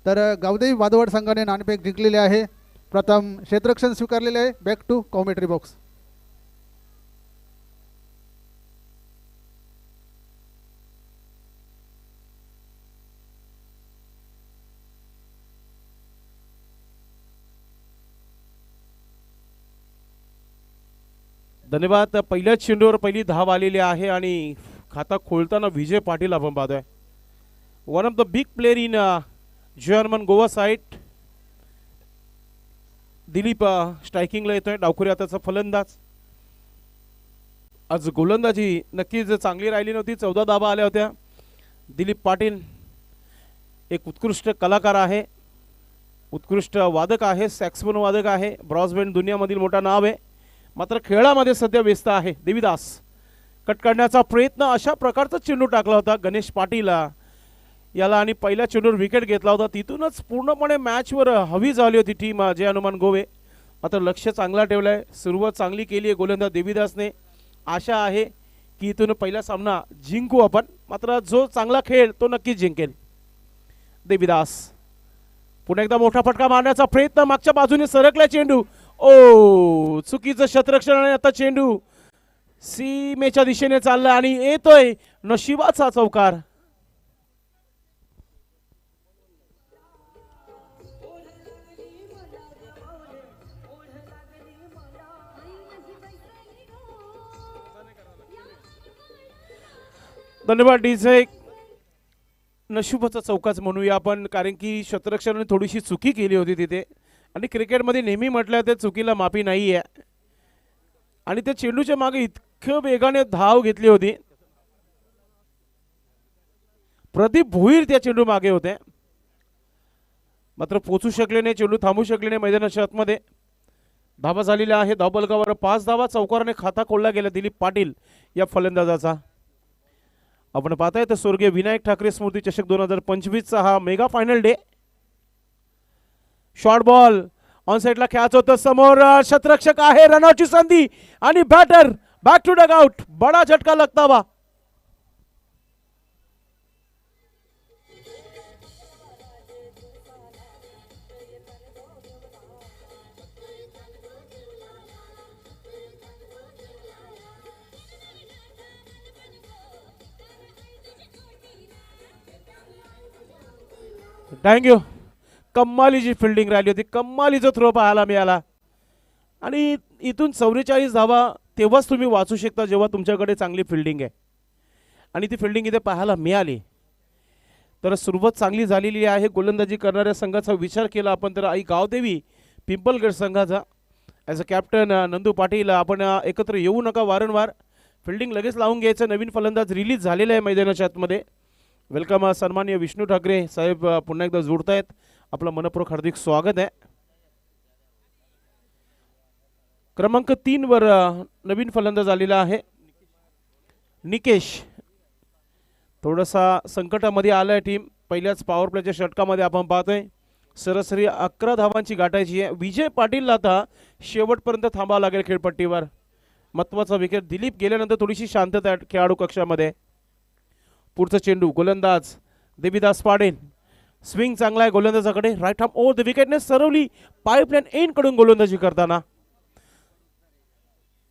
तर गावदेवी भादवड संघाने नाणेफेक जिंकलेले आहे. प्रथम क्षेत्ररक्षण स्वीकारलेले आहे. Back to commentary box. धन्यवाद. पहिल्याच चेंडूवर पहिली धाव आलेली आहे आणि खाता खोलताना विजय पाटील आपण पाहतोय. One of the big player in जर्मन गोवा साइड. दिलीप स्ट्रायकिंगला येतोय. डावखुरी हाताचा फलंदाज. आज गोलंदाजी नक्कीच चांगली राहिली नव्हती. 14 धावा आल्या होत्या. दिलीप पाटील एक उत्कृष्ट कलाकार आहे, उत्कृष्ट वादक आहे, सॅक्सोफोन वादक आहे, ब्रॉस बँड दुनियामधील मोठा नाव आहे. मात्र खेळामध्ये सध्या व्यस्त आहे. देवीदास कट करण्याचा प्रयत्न, अशा प्रकारचा चेंडू टाकला होता गणेश पाटील याला आणि पहिल्या चेंडूवर विकेट घेतला होता. तिथूनच पूर्णपणे मॅचवर हवी झाली होती टीम जय हनुमान गोवे. मात्र लक्ष चांगला ठेवलाय, सुरुवात चांगली केली आहे गोलंदाज देवीदासने. आशा आहे की इथून पहिला सामना जिंकू आपण. मात्र जो चांगला खेळ तो नक्कीच जिंकेल. देवीदास पुन्हा एकदा मोठा फटका मारण्याचा प्रयत्न, मागच्या बाजूने सरकला चेंडू. ओ चुकीचं शतरक्षण आणि आता चेंडू सीमेच्या दिशेने चालला आणि येतोय नशिबाचा चौकार. धन्यवाद डीजे. नशिबाचा चौकाच म्हणूया आपण, कारण की शतरक्षणाने थोडीशी चुकी केली होती तिथे. आणि क्रिकेटमध्ये नेहमी म्हटलं त्या चुकीला माफी नाही आहे. आणि त्या चेंडूच्या मागे इतक्या वेगाने धाव घेतली होती. प्रदीप भोईर त्या चेंडू मागे होते, मात्र पोचू शकले नाही, चेंडू थांबू शकले नाही मैदानाच्या आतमध्ये. धावा झालेल्या आहे धावफलकावर 5 धावा. चौकाराने खाता खोलला गेला दिलीप पाटील या फलंदाजाचा. आपण पाहताय तर स्वर्गीय विनायक ठाकरे स्मृती चषक 2025 चा हा mega final day. Short ball on साइडला खेळायचं होतं. समोर शतरक्षक आहे, रनआउटची संधी आणि batter back to dugout. बडा झटका लगता हुआ. थँक्यू. कम्मालीची फिल्डिंग राहिली होती, कम्मालीचा थ्रो पाहायला मिळाला. आणि इथून 44 धावा तेव्हाच तुम्ही वाचू शकता जेव्हा तुमच्याकडे चांगली फिल्डिंग आहे. आणि ती फिल्डिंग इथे पाहायला मिळाली. तर सुरुवात चांगली झालेली आहे. गोलंदाजी करणाऱ्या संघाचा विचार केला आपण तर आई गावदेवी पिंपलगड संघाचा as a captain Nandu Patil आपण एकत्र येऊ नका. वारंवार फिल्डिंग लगेच लावून घ्यायचं. नवीन फलंदाज रिलीज झालेला आहे मैदानाच्या आतमध्ये. वेलकम सन्माननीय विष्णू ठाकरे साहेब पुन्हा एकदा जोडतायत. आपलं मनपूर्वक हार्दिक स्वागत आहे. क्रमांक 3 वर नवीन फलंदाज आलेला आहे निकेश. थोडासा संकटामध्ये आलाय टीम. पहिल्याच पॉवर प्लेच्या षटकामध्ये आपण पाहतोय सरासरी 11 धावांची गाठायची आहे. विजय पाटीलला आता शेवटपर्यंत थांबावं लागेल खेळपट्टीवर. महत्वाचा विकेट. दिलीप गेल्यानंतर थोडीशी शांतता आहे खेळाडू कक्षामध्ये. पुढचा चेंडू गोलंदाज देवीदास पाटील. स्विंग चांगला आहे गोलंदाजाकडे. राईट आर्म ओव्हर द विकेटने सरवली पाईपलाईन एंड कडून गोलंदाजी करताना.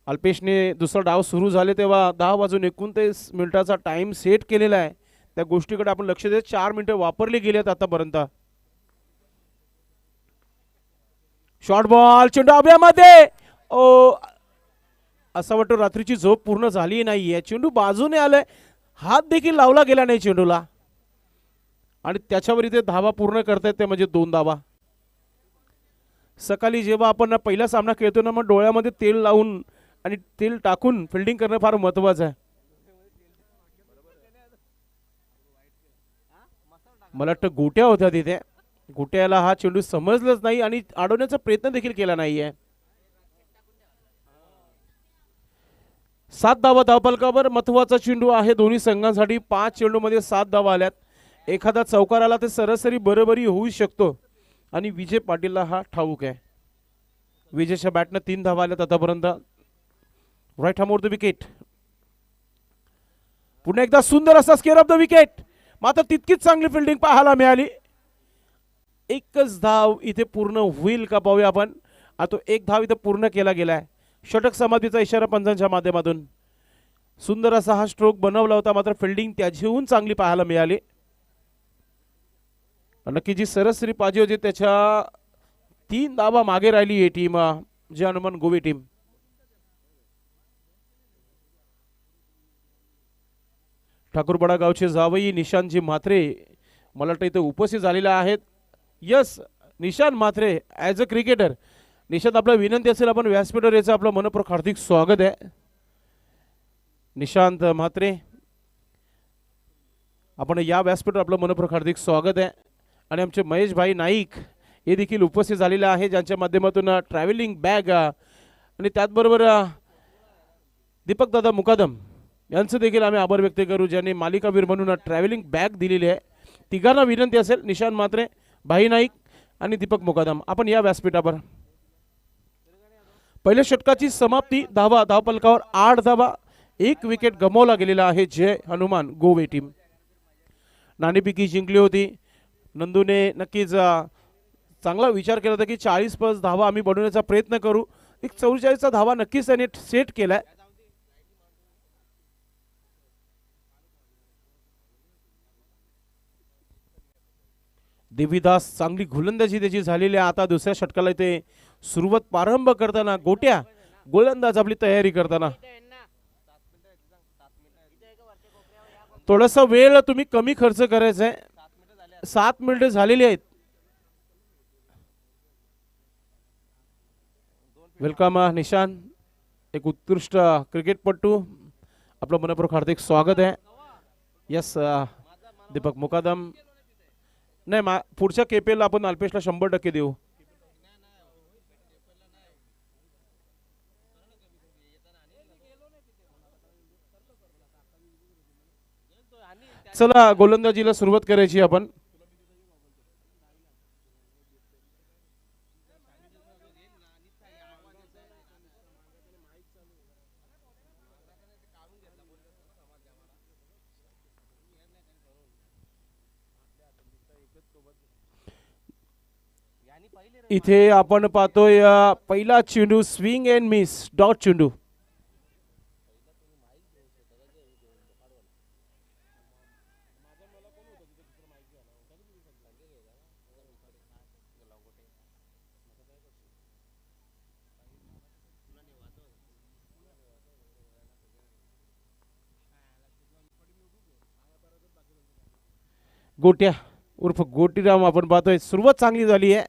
अल्पेशने दुसरा डाव सुरू झाले तेव्हा 10:29 मिनिटाचा टाइम सेट केलेला आहे. त्या गोष्टीकडे आपण लक्ष देत 4 मिनिटं वापरली गेलेत आतापर्यंत. शॉर्ट बॉल चेंडू आव्यामध्ये. ओ असं वाटतं रात्रीची झोप पूर्ण झाली नाहीये. चेंडू बाजूने आलाय, हात देखील लावला गेला नाही चेंडूला. आणि त्याच्यावर इथे धावा पूर्ण करतायत ते म्हणजे 2 धावा. सकाळी जेव्हा आपण पहिला सामना खेळतो ना, मग डोळ्यामध्ये तेल लावून आणि तेल टाकून फिल्डिंग करणं फार महत्वाचं आहे. मला वाटतं गोट्या होत्या तिथे. गोट्याला हा चेंडू समजलंच नाही आणि अडवण्याचा प्रयत्न देखील केला नाहीये. 7 धावा धावफलकावर. महत्वाचा चेंडू आहे दोन्ही संघांसाठी. 5 चेंडूमध्ये 7 धावा आल्यात. एखादा चौकार आला तर सरासरी बरोबरी होऊ शकतो आणि विजय पाटीलला हा ठाऊक आहे. विजयच्या बॅटनं 3 धावा आल्यात आतापर्यंत. Right arm over the wicket. पुन्हा एकदा सुंदर असा स्केअर ऑफ द विकेट. मात्र तितकीच चांगली फिल्डिंग पाहायला मिळाली. एकच धाव इथे पूर्ण होईल का पाहूया आपण. आता 1 धाव इथे पूर्ण केला गेलाय. षटक समाधीचा इशारा पंचांच्या माध्यमातून. सुंदर असा हा स्ट्रोक बनवला होता, मात्र फिल्डिंग त्याच्याहून चांगली पाहायला मिळाली. नक्की जी सरासरी पाहिजे होती त्याच्या 3 धावा मागे राहिली ही टीम जय हनुमान गोवे टीम. ठाकूरपाडा गावचे जावई निशांतजी म्हात्रे मला वाटतं इथे उपस्थित झालेले आहेत. Yes, Nishant Mhatre as a cricketer. Nishant, आपला विनंती असेल आपण व्यासपीठावर याचं आपलं मनपूर्वक हार्दिक स्वागत आहे. निशांत म्हात्रे, आपण या व्यासपीठावर आपलं मनपूर्वक हार्दिक स्वागत आहे. आणि आमचे महेश भाई नाईक हे देखील उपस्थित झालेले आहे, ज्यांच्या माध्यमातून ट्रॅव्हलिंग बॅग आणि त्याचबरोबर दीपक दादा मुकादम यांचं देखील आम्ही आभार व्यक्त करू, ज्यांनी मालिकावीर म्हणून ट्रॅव्हलिंग बॅग दिलेली आहे. तिघांना विनंती असेल, निशांत म्हात्रे, भाई नाईक आणि दीपक मुकादम, आपण या व्यासपीठावर. पहिल्या षटकाची समाप्ती, धावफलकावर 8 धावा, 1 विकेट गमावला गेलेला आहे. जय हनुमान गोवे टीम नाणेफेकी जिंकली होती. नंदूने नक्कीच चांगला विचार केला होता की 40+ धावा आम्ही बनवण्याचा प्रयत्न करू. एक 44चा धावा नक्कीच त्याने सेट केलाय. देवीदास, चांगली गोलंदाजी त्याची झालेली आहे. आता दुसऱ्या षटकाला इथे सुरुवात प्रारंभ करताना गोट्या गोलंदाज आपली तयारी करताना थोडासा वेळ तुम्ही कमी खर्च करायचा आहे. 7 मिनिटे झालेली आहेत. वेलकम निशांत, एक उत्कृष्ट क्रिकेटपटू, आपलं मनपूर्वक हार्दिक स्वागत आहे. यस, दीपक मुकादम. नाही, पुढच्या केपीएल आपण अल्पेशला 100% देऊ. चला, गोलंदाजीला सुरुवात करायची आपण. इथे आपण पाहतोय पहिला चेंडू, स्विंग अँड मिस, डॉट चेंडू. गोट्या उर्फ गोटीराम आपण पाहतोय. सुरुवात चांगली झाली आहे.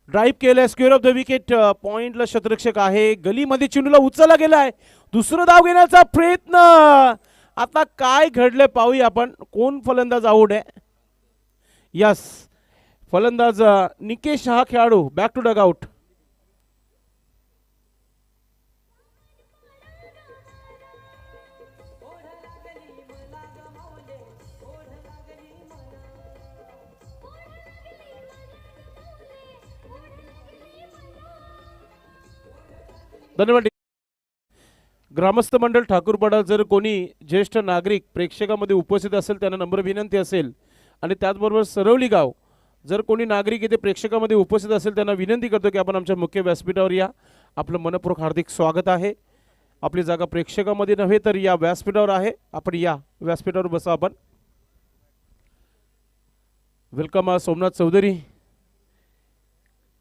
ड्राईव्ह केलंय, स्क्वेअर ऑफ द विकेट, पॉइंटला शतरक्षक आहे. गलीमध्ये चेंडूला उचलला गेलाय. दुसरं धाव घेण्याचा प्रयत्न. आता काय घडलंय पाहूया आपण. कोण फलंदाज आउट आहे? यस, फलंदाज निकेश हा खेळाडू बॅक टू डग आउट. धन्यवाद. ग्रामस्थ मंडळ ठाकूरपाडा, जर कोणी ज्येष्ठ नागरिक प्रेक्षकामध्ये उपस्थित असेल त्यांना नम्र विनंती असेल, आणि त्याचबरोबर सरवली गाव जर कोणी नागरिक इथे प्रेक्षकामध्ये उपस्थित असेल त्यांना विनंती करतो की आपण आमच्या मुख्य व्यासपीठावर या. आपलं मनपूर्वक हार्दिक स्वागत आहे. आपली जागा प्रेक्षकामध्ये नव्हे तर या व्यासपीठावर आहे. आपण या व्यासपीठावर बसा. आपण वेलकम सोमनाथ चौधरी.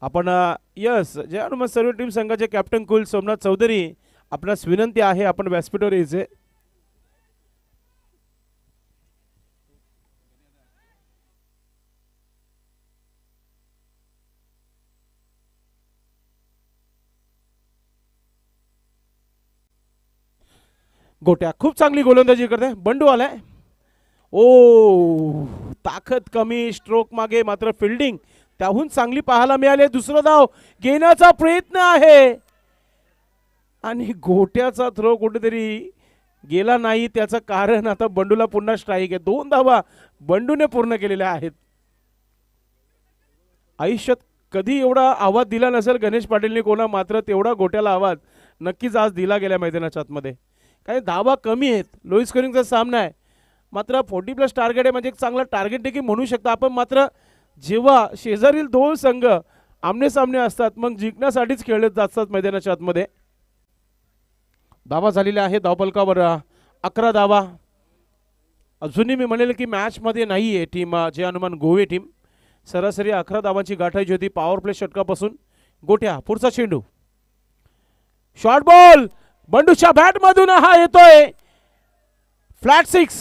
आपण यस, जय हनुमान सर्व टीम संघाचे कॅप्टन कुल सोमनाथ चौधरी, आपणास विनंती आहे आपण व्यासपीठावर यायचे. गोट्या खूप चांगली गोलंदाजी करते. बंडू आलाय. ओ, ताकद कमी, स्ट्रोक मागे, मात्र फिल्डिंग त्याहून चांगली पाहायला मिळाली. दुसरा धाव घेण्याचा प्रयत्न आहे आणि गोट्याचा थ्रो कुठेतरी गेला नाही. त्याचं कारण आता बंडूला पुन्हा स्ट्राईक आहे. 2 धावा बंडूने पूर्ण केलेल्या आहेत. आयुष्यात कधी एवढा आवाज दिला नसेल गणेश पाटीलने कोणा, मात्र तेवढा गोट्याला आवाज नक्कीच आज दिला गेला मैदानाच्या आतमध्ये. काही धावा कमी आहेत, लो स्कोरिंगचा सामना आहे, मात्र 40+ टार्गेट आहे, म्हणजे एक चांगला टार्गेट देखील म्हणू शकता आपण. मात्र जेव्हा शेजारील 2 संघ आमने सामने असतात मग जिंकण्यासाठीच खेळले जातात मैदानाच्या आतमध्ये. धावा झालेल्या आहे धावफलकावर 11 धावा. अजूनही मी म्हणेल की मॅचमध्ये नाही आहे टीम जय हनुमान गोवे टीम. सरासरी 11 धावांची गाठायची होती पॉवर प्ले षटकापासून. गोट्या पुढचा चेंडू, शॉर्ट बॉल, बंडूच्या बॅट मधून हा येतोय फ्लॅट 6.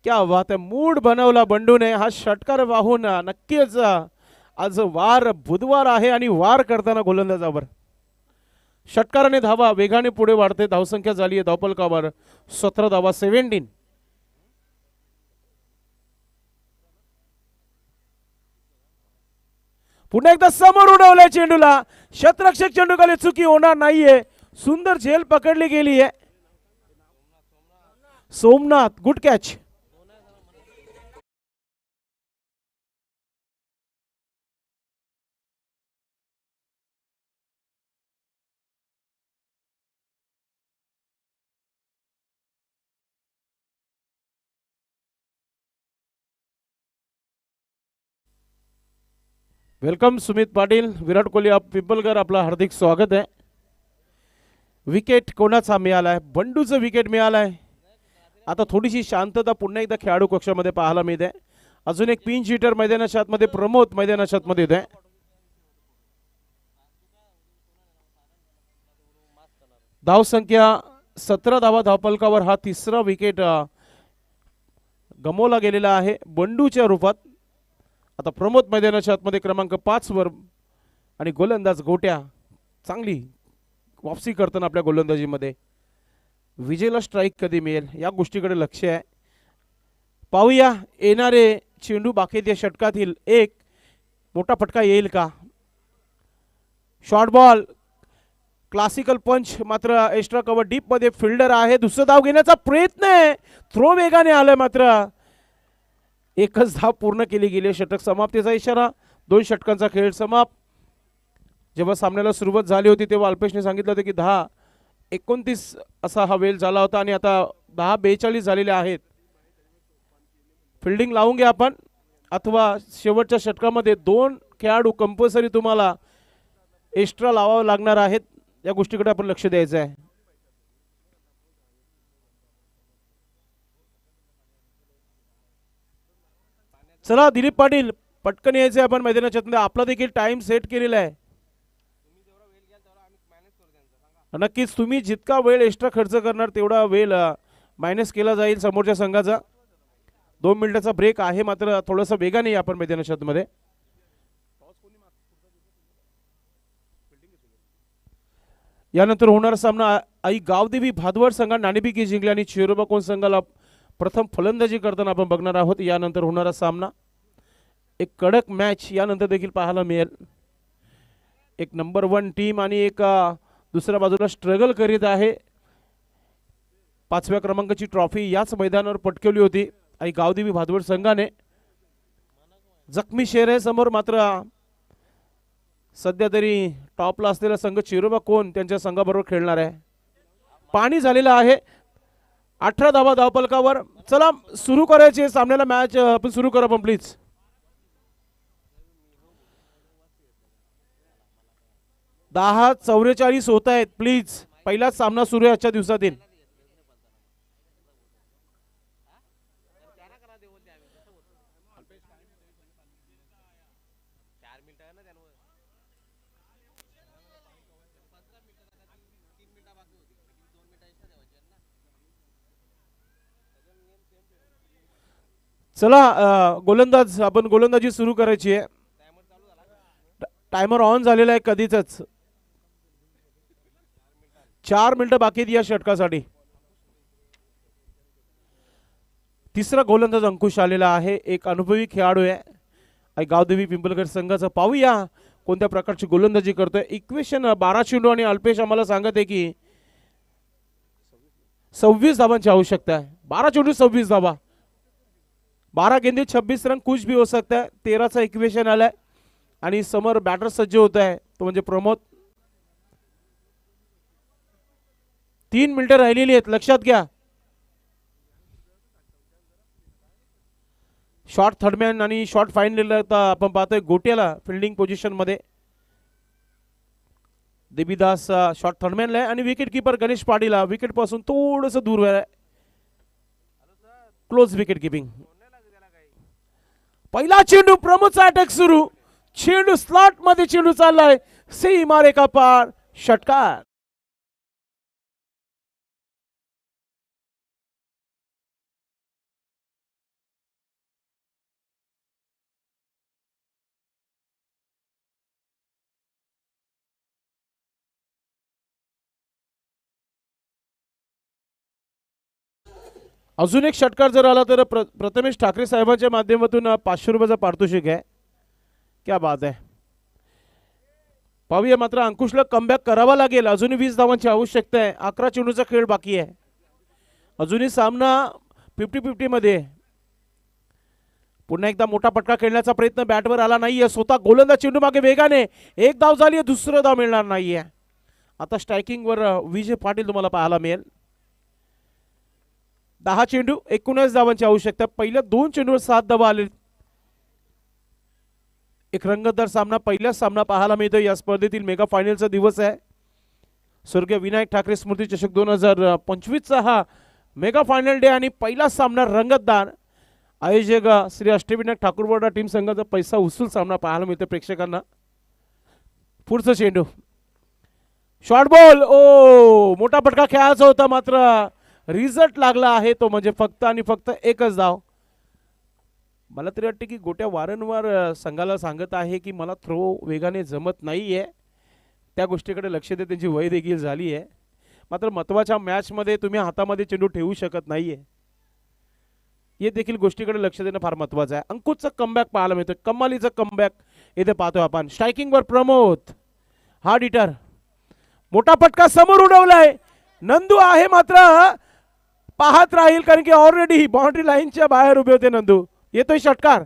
क्या बात आहे, मूड बनवला बंडूने. हा षटकार वाहून नक्कीच आज वार बुधवार आहे आणि वार करताना गोलंदाजावर षटकाराने धावा वेगाने पुढे वाढते. धावसंख्या झाली आहे धावपलकावर 17 धावा, 17. पुन्हा एकदा समोर उडवलाय चेंडूला. शतरक्षक चेंडू खाली चुकी होणार नाहीये. सुंदर झेल पकडली गेली आहे. Somnath good catch. Welcome Sumit Patil, Virat Kohli of Pimpalgar, आपलं हार्दिक स्वागत आहे. विकेट कोणाचा मिळालाय? बंडूचं विकेट मिळालाय. आता थोडीशी शांतता पुन्हा एकदा खेळाडू कक्षामध्ये पाहायला मिळते. अजून एक पिंच हिटर मैदानाच्या आतमध्ये, प्रमोद मैदानाच्या आतमध्ये येत आहे. धावसंख्या 17 धावा धावपलकावर. हा तिसरा विकेट गमावला गेलेला आहे बंडूच्या रूपात. आता प्रमोद मैदानाच्या आतमध्ये क्रमांक 5 वर आणि गोलंदाज गोट्या चांगली वापसी करताना आपल्या गोलंदाजीमध्ये. विजयला स्ट्राईक कधी मिळेल या गोष्टीकडे लक्ष आहे. पाहूया येणारे चेंडू बाकी षटकातील एक मोठा फटका येईल का? शॉर्ट बॉल, क्लासिकल पंच, मात्र एक्स्ट्रा कव्हर डीप मध्ये फिल्डर आहे. दुसरा धाव घेण्याचा प्रयत्न आहे, थ्रो वेगाने आलाय, मात्र एकच धाव पूर्ण केली गेली. षटक समाप्तीचा इशारा. 2 षटकांचा खेळ समाप्त. जेव्हा सामन्याला सुरुवात झाली होती तेव्हा अल्पेशने सांगितलं होतं की 10-29 असा हा वेळ झाला होता आणि आता 10-42 झालेले आहेत. फिल्डिंग लावून घ्या आपण, अथवा शेवटच्या षटकामध्ये 2 खेळाडू कंपल्सरी तुम्हाला एक्स्ट्रा लावावे लागणार आहेत. या गोष्टीकडे आपण लक्ष द्यायचं आहे. चला दिलीप पाटील, पटकन यायचे आपण मैदानाच्या आतमध्ये. आपला देखील टाइम सेट केलेला आहे. नक्कीच तुम्ही जितका वेळ एक्स्ट्रा खर्च करणार तेवढा वेळ मायनस केला जाईल समोरच्या संघाचा. 2 मिनिटाचा ब्रेक आहे, मात्र थोडंसं वेगाने आपण मैदानाच्या आतमध्ये. यानंतर होणारा सामना आई गावदेवी भादवड संघ नाणेफेकी जिंकली आणि चेरोबा कोण संघाला प्रथम फलंदाजी करताना आपण बघणार आहोत. यानंतर होणारा सामना एक कडक मॅच यानंतर देखील पाहायला मिळेल. एक नंबर 1 टीम आणि एक दुसऱ्या बाजूला स्ट्रगल करीत आहे. 5व्या क्रमांकाची ट्रॉफी याच मैदानावर पटकवली होती आणि गावदेवी भादवड संघाने. जखमी शेर आहे समोर, मात्र सध्या तरी टॉपला असलेला संघ चिरोबा कोण त्यांच्या संघाबरोबर खेळणार आहे. पाणी झालेलं आहे. 18 धावा धावपलकावर. चला सुरू करायचे सामन्याला. मॅच आपण सुरू करा पण प्लीज. दहा 44 होत आहेत प्लीज. पहिलाच सामना सुरू आहे आजच्या दिवसातील. चला गोलंदाज, आपण गोलंदाजी सुरू करायची आहे. टायमर ऑन झालेला आहे कधीच. 4 मिनिटं बाकी आहेत या षटकासाठी. तिसरा गोलंदाज अंकुश आलेला आहे. एक अनुभवी खेळाडू आहे गावदेवी पिंपलगड संघाचा. पाहूया कोणत्या प्रकारची गोलंदाजी करतोय. इक्वेशन 12 चेंडू आणि अल्पेश आम्हाला सांगत आहे की 26 धावांची आवश्यकता आहे. 12 चेंडू 26 धावा, 12 गेंदे 26 रन. कुछ भी हो सकता है. 13चा इक्वेशन आलाय आणि समोर बॅटर सज्ज होत आहे, तो म्हणजे प्रमोद. 3 मिनिटं राहिलेली आहेत, लक्षात घ्या. शॉर्ट थर्डमॅन आणि शॉर्ट फाईनल आपण पाहतोय गोट्याला फिल्डिंग पोझिशनमध्ये. देवीदास शॉर्ट थर्डमॅनला आहे आणि wicket keeper Ganesh Patil wicket पासून थोडंसं दूर आहे. Close wicket keeping. पहिला चेंडू प्रमोदचा अटॅक सुरू. चेंडू स्लॉट मध्ये चेंडू चाललाय सीमारेखा पार. षटकार. अजून एक षटकार जर आला तर प्रथमेश ठाकरे साहेबांच्या माध्यमातून 500 रुपयाचा पारितोषिक आहे. क्या बात आहे. पाहूया मात्र अंकुशला कमबॅक करावा लागेल. अजूनही 20 धावांची आवश्यकता आहे. 11 चेंडूचा खेळ बाकी आहे. अजूनही सामना 50-50 मध्ये. पुन्हा एकदा मोठा पटका खेळण्याचा प्रयत्न बॅटवर आला नाहीये. स्वतः गोलंदाज चेंडू मागे वेगाने. एक धाव झाली, दुसरं धाव मिळणार नाहीये. आता स्ट्रायकिंग वर विजय पाटील तुम्हाला पाहायला मिळेल. 10 चेंडू 19 धावांची आवश्यकता. पहिल्या 2 चेंडूवर 7 धावा आले. एक रंगतदार सामना पहिला सामना पाहायला मिळतो. या स्पर्धेतील मेगा फायनलचा दिवस आहे. स्वर्गीय विनायक ठाकरे स्मृती चषक 2025 चा हा मेगा फायनल डे आणि पहिला सामना रंगतदार. आयोजक श्री अष्टविनायक ठाकूरवाडा टीम संघाचा पैसा उसूल सामना पाहायला मिळतो प्रेक्षकांना. पुढचा चेंडू शॉर्ट बॉल. ओ मोठा फटका खेळायचा होता मात्र रिझल्ट लागला आहे तो म्हणजे फक्त आणि फक्त एकच धाव. मला तरी वाटते की गोट्या वारंवार संघाला सांगत आहे की मला थ्रो वेगाने जमत नाहीये. त्या गोष्टीकडे लक्ष दे. त्यांची वय देखील झाली आहे. मात्र महत्त्वाच्या मॅचमध्ये तुम्ही हातामध्ये चेंडू ठेवू शकत नाहीये. हे देखील गोष्टीकडे लक्ष देणं फार महत्त्वाचं आहे. अंकुशचा कमबॅक पाहायला मिळतोय. कमालीचा कमबॅक इथे पाहतोय आपण. स्ट्रायकिंगवर प्रमोद. Hard hitter. मोठा फटका समोर उडवलाय. नंदू आहे मात्र पाहत राहील कारण की ऑलरेडी बाउंड्री लाईनच्या बाहेर उभे होते नंदू. येतोय षटकार.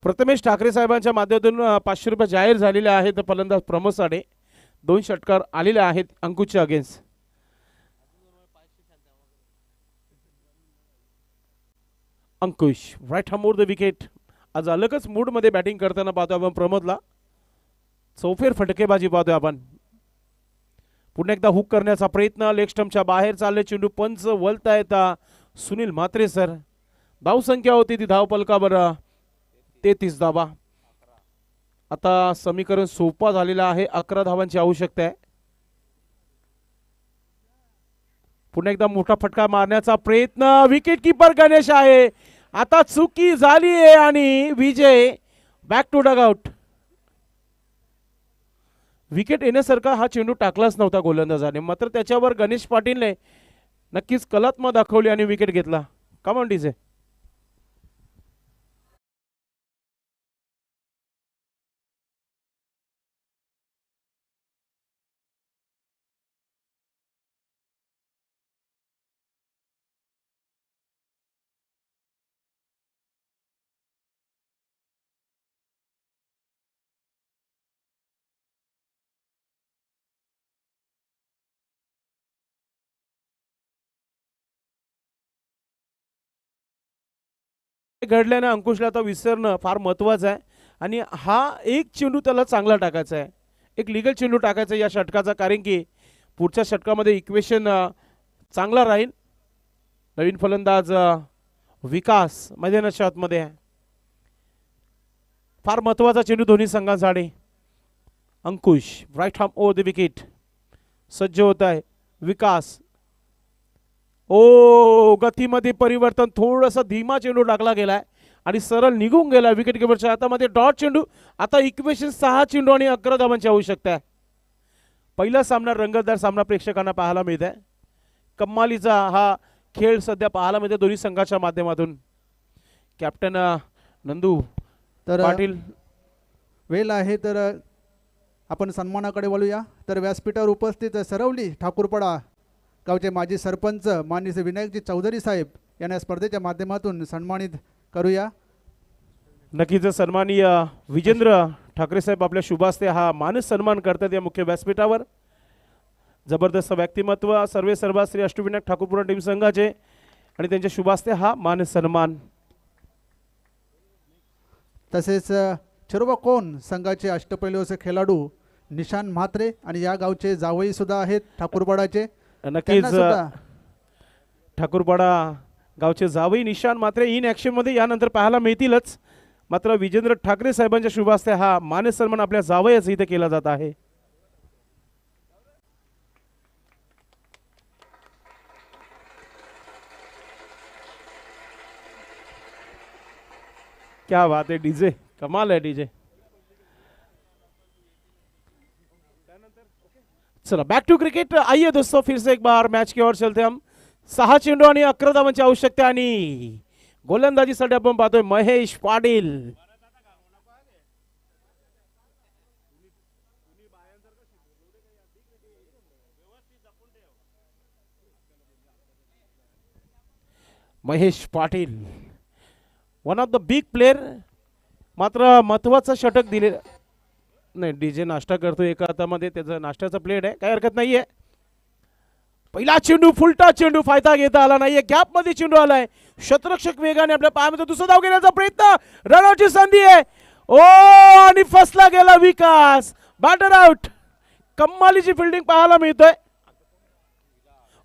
प्रथमेश ठाकरे साहेबांच्या माध्यमातून 500 रुपये जाहीर झालेले आहेत. फलंदाज प्रमोद साडे. 2 षटकार आलेले आहेत अंकुशच्या against. Ankush right arm over the wicket. आज अलगच मूड मध्ये बॅटिंग करताना पाहतो आपण प्रमोदला. चौफेर फटकेबाजी पाहतोय आपण. पुन्हा एकदा हुक करण्याचा प्रयत्न. लेग स्टंपच्या बाहेर चालले चेंडू. पंच वलतायत सुनील म्हात्रे सर. धाव संख्या होती ती धाव पलकावर 33 धावा. आता समीकरण सोपा झालेला आहे. 11 धावांची आवश्यकता आहे. पुन्हा एकदा मोठा फटका मारण्याचा प्रयत्न. विकेट किपर गणेश आहे. आता चुकी झाली आहे आणि विजय बॅक टू डगआउट. विकेट येण्यासारखा हा चेंडू टाकलाच नव्हता गोलंदाजाने. मात्र त्याच्यावर गणेश पाटीलने नक्कीच कलात्मक दाखवली आणि विकेट घेतला. Come on DJ. घडल्याने अंकुशला आता विसरणं फार महत्वाचं आहे आणि हा एक चेंडू त्याला चांगला टाकायचा आहे. एक लिगल चेंडू टाकायचा या षटकाचा कारण की पुढच्या षटकामध्ये इक्वेशन चांगला राहील. नवीन फलंदाज विकास मैदानाच्या आहे. फार महत्वाचा चेंडू दोन्ही संघांसाठी. Ankush right arm over the wicket. सज्ज होत आहे विकास. ओ गतीमध्ये परिवर्तन. थोडासा धीमा चेंडू टाकला गेलाय आणि सरळ निघून गेला विकेट किपरच्या हातामध्ये. डॉट चेंडू. आता इक्वेशन 6 चेंडू आणि 11 धावांची आवश्यकता आहे. पहिला सामना रंगतदार सामना प्रेक्षकांना पाहायला मिळत आहे. कमालीचा हा खेळ सध्या पाहायला मिळतो दोन्ही संघाच्या माध्यमातून. कॅप्टन नंदू तर पाटील वेळ आहे तर आपण सन्मानाकडे वळूया. तर व्यासपीठावर उपस्थित सरवली ठाकूरपडा गावचे माजी सरपंच माननीय विनायकजी चौधरी साहेब यांना या स्पर्धेच्या माध्यमातून सन्मानित करूया. नक्कीच सन्माननीय विजेंद्र ठाकरे साहेब आपल्या शुभ हस्ते हा मानस सन्मान करतात या मुख्य व्यासपीठावर. जबरदस्त व्यक्तिमत्व सर्वे सर्वा श्री अष्टविनायक ठाकूरपुरा टीम संघाचे आणि त्यांच्या शुभ हस्ते हा मानस सन्मान. तसेच चेरोबा कोण संघाचे अष्टपैलू असे खेळाडू निशान म्हात्रे आणि या गावचे जावई सुद्धा आहेत ठाकूरपाडाचे. नक्कीच त्यांना सुद्धा ठाकूरपाडा गावचे जावई निशान मात्र इन ॲक्शन मध्ये यानंतर पाहायला मिळतीलच. मात्र विजेंद्र ठाकरे साहेबांच्या शुभ हस्ते हा मानस सन्मान आपल्या जावयाच इथे केला जात आहे. क्या बात है डीजे, कमाल है डीजे. चला बैक टू क्रिकेट. आइए दोस्तों फिर से एक बार मैच की ओर चलते हम. 6 चेंडू आणि 11 धावांची आवश्यकता आणि गोलंदाजीसाठी आपण पाहतोय Mahesh Patil. Mahesh Patil one of the big player. मात्र महत्वाचं षटक दिले नाही. डीजे नाश्ता करतो एका हातामध्ये, त्याचा नाश्त्याचा प्लेट आहे, काही हरकत नाहीये. पहिला चेंडू फुलटा चेंडू, फायदा घेता आला नाहीये. गॅप मध्ये चेंडू आलाय. शतरक्षक वेगाने आपल्या पायामध्ये दुसरा धाव घेण्याचा प्रयत्न, रनआउटची संधी आहे. ओ आणि फसला गेला विकास. Batter out. कम्मालीची फिल्डिंग पाहायला मिळतोय.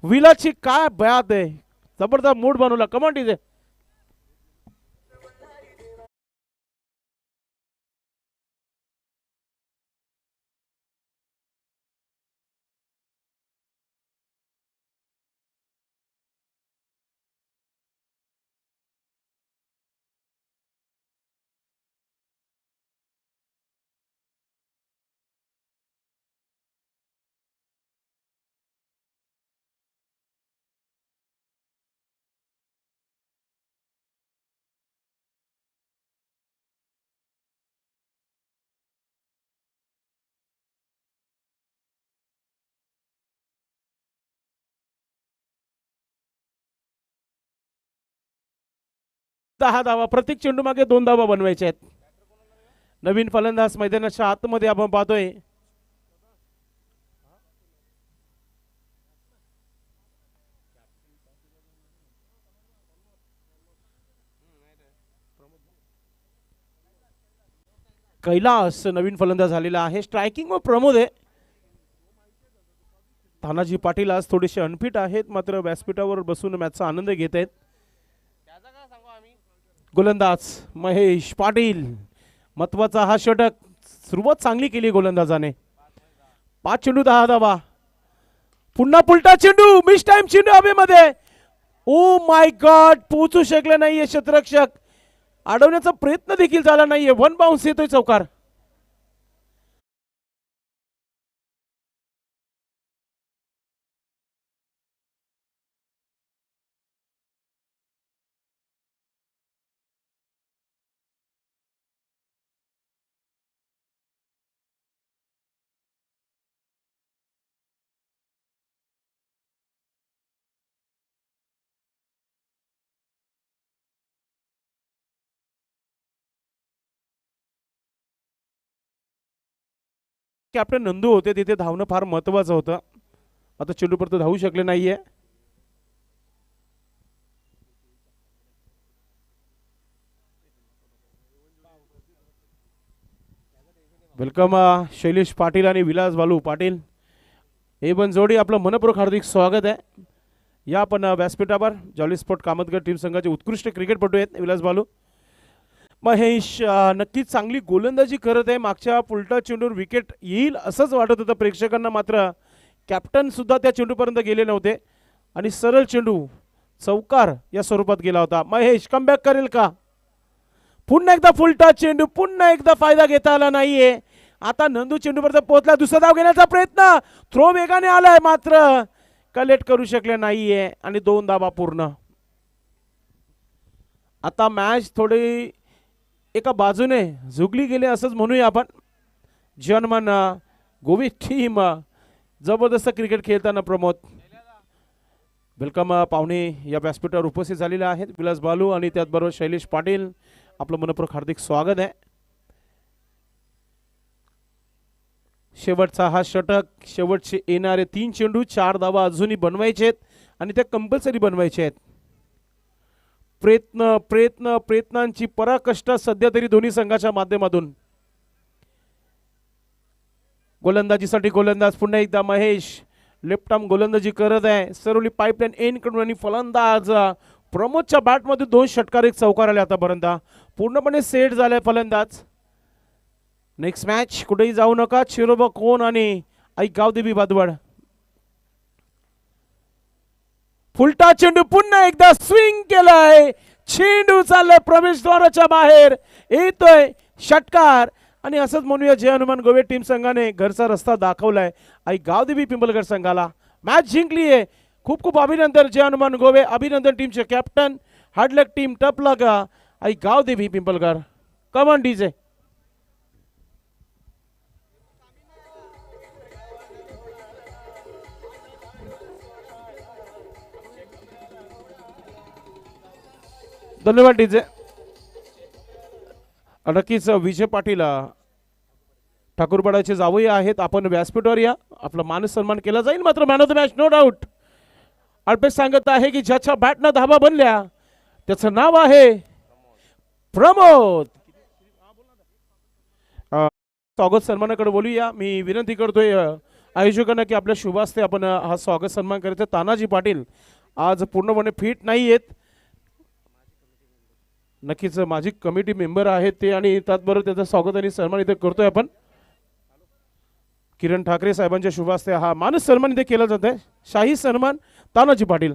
विलाची काय बयात आहे, जबरदस्त मूड बनवला. Come on DJ. दहा धावा, प्रत्येक चेंडू मागे 2 धावा बनवायच्या आहेत. नवीन फलंदाज मैदानाच्या आतमध्ये आपण पाहतोय. कैलास नवीन फलंदाज झालेला आहे. स्ट्रायकिंग व प्रमोद आहे. तानाजी पाटील आज थोडेसे अनफिट आहेत, मात्र व्यासपीठावर बसून मॅचचा आनंद घेत आहेत. गोलंदाज महेश पाटील. महत्वाचा हा षटक. सुरुवात चांगली केली गोलंदाजाने. 5 चेंडू 10 धावा. पुन्हा पुलटा चेंडू, मिस टाइम चेंडू हवेमध्ये. ओ माय गॉड, पोहोचू शकले नाहीये क्षेत्ररक्षक. अडवण्याचा प्रयत्न देखील झाला नाहीये. 1 बाउन्स येतोय चौकार. कॅप्टन नंदू होते तिथे, धावणं फार महत्वाचं होतं. आता चेंडू परत धावू शकले नाहीये. वेलकम शैलेश पाटील आणि विलास बालू पाटील हे पण जोडी. आपलं मनपूर्वक हार्दिक स्वागत आहे. या आपण व्यासपीठावर जॉली स्पोर्ट कामतगड टीम संघाचे उत्कृष्ट क्रिकेटपटू आहेत विलास बालू. महेश नक्कीच चांगली गोलंदाजी करत आहे. मागच्या पुलटा चेंडूवर विकेट येईल असंच वाटत होतं प्रेक्षकांना, मात्र कॅप्टन सुद्धा त्या चेंडूपर्यंत गेले नव्हते आणि सरळ चेंडू चौकार या स्वरूपात गेला होता. महेश कमबॅक करेल का? पुन्हा एकदा फुलटा चेंडू, पुन्हा एकदा फायदा घेता आला नाहीये. आता नंदू चेंडूपर्यंत पोहोचला. दुसरा धाव घेण्याचा प्रयत्न, थ्रो वेगाने आलाय मात्र कलेक्ट करू शकले नाहीये आणि 2 धावा पूर्ण. आता मॅच थोडी एका बाजूने झुकली गेली असंच म्हणूया आपण. जर्मन गोवी टीम जबरदस्त क्रिकेट खेळताना प्रमोद. वेलकम पाहुणे या व्यासपीठावर उपस्थित झालेले आहेत. विलास बालू आणि त्याचबरोबर शैलेश पाटील, आपलं मनपूर्वक हार्दिक स्वागत आहे. शेवटचा हा षटक, शेवटचे येणारे 3 चेंडू 4 धावा अजूनही बनवायचे आहेत आणि त्या कंपल्सरी बनवायचे आहेत. प्रयत्नांची पराकष्ट सध्या तरी दोन्ही संघाच्या माध्यमातून. गोलंदाजीसाठी गोलंदाज पुन्हा एकदा महेश लेफ्ट आर्म गोलंदाजी करत आहे. सरवली पाईपलाईन एन कडून आणि फलंदाज प्रमोदच्या बॅटमध्ये 2 षटकार 1 चौकार आले. आतापर्यंत पूर्णपणे सेट झालाय फलंदाज. नेक्स्ट मॅच कुठेही जाऊ नका. चिरोबा कोण आणि आई गावदेवी बादवड. फुलटा चेंडू पुन्हा एकदा स्विंग केलाय. चेंडू चाललाय प्रवेशद्वाराच्या बाहेर, येतोय षटकार. आणि असंच म्हणूया जय हनुमान गोवे टीम संघाने घरचा रस्ता दाखवलाय आई गावदेवी पिंपलगड संघाला. मॅच जिंकली आहे. खूप खूप अभिनंदन जय हनुमान गोवे. अभिनंदन टीमचे कॅप्टन. हार्ड लक टीम, टप लक आई गावदेवी पिंपलगड. Come on DJ. धन्यवाद डीजे. नक्कीच विजय पाटील ठाकूरपाड्याचे जावई आहेत. आपण व्यासपीठावर या, आपला मान सन्मान केला जाईल. मात्र man of the match no doubt Alpesh सांगत आहे की ज्याच्या बॅटनं धावा बनल्या त्याचं नाव आहे प्रमोद. स्वागत सन्मानाकडे बोलूया. मी विनंती करतोय आयोजकांना की आपल्या शुभास्ते आपण हा स्वागत सन्मान करायचा. तानाजी पाटील आज पूर्णपणे फिट नाही आहेत. नक्कीच माझी कमिटी मेंबर आहेत ते, आणि त्याचबरोबर त्याचं स्वागत आणि सन्मान इथे करतोय आपण. किरण ठाकरे साहेबांच्या शुभास्ते हा मानस सन्मान इथे केला जात आहे. शाही सन्मान तानाजी पाटील.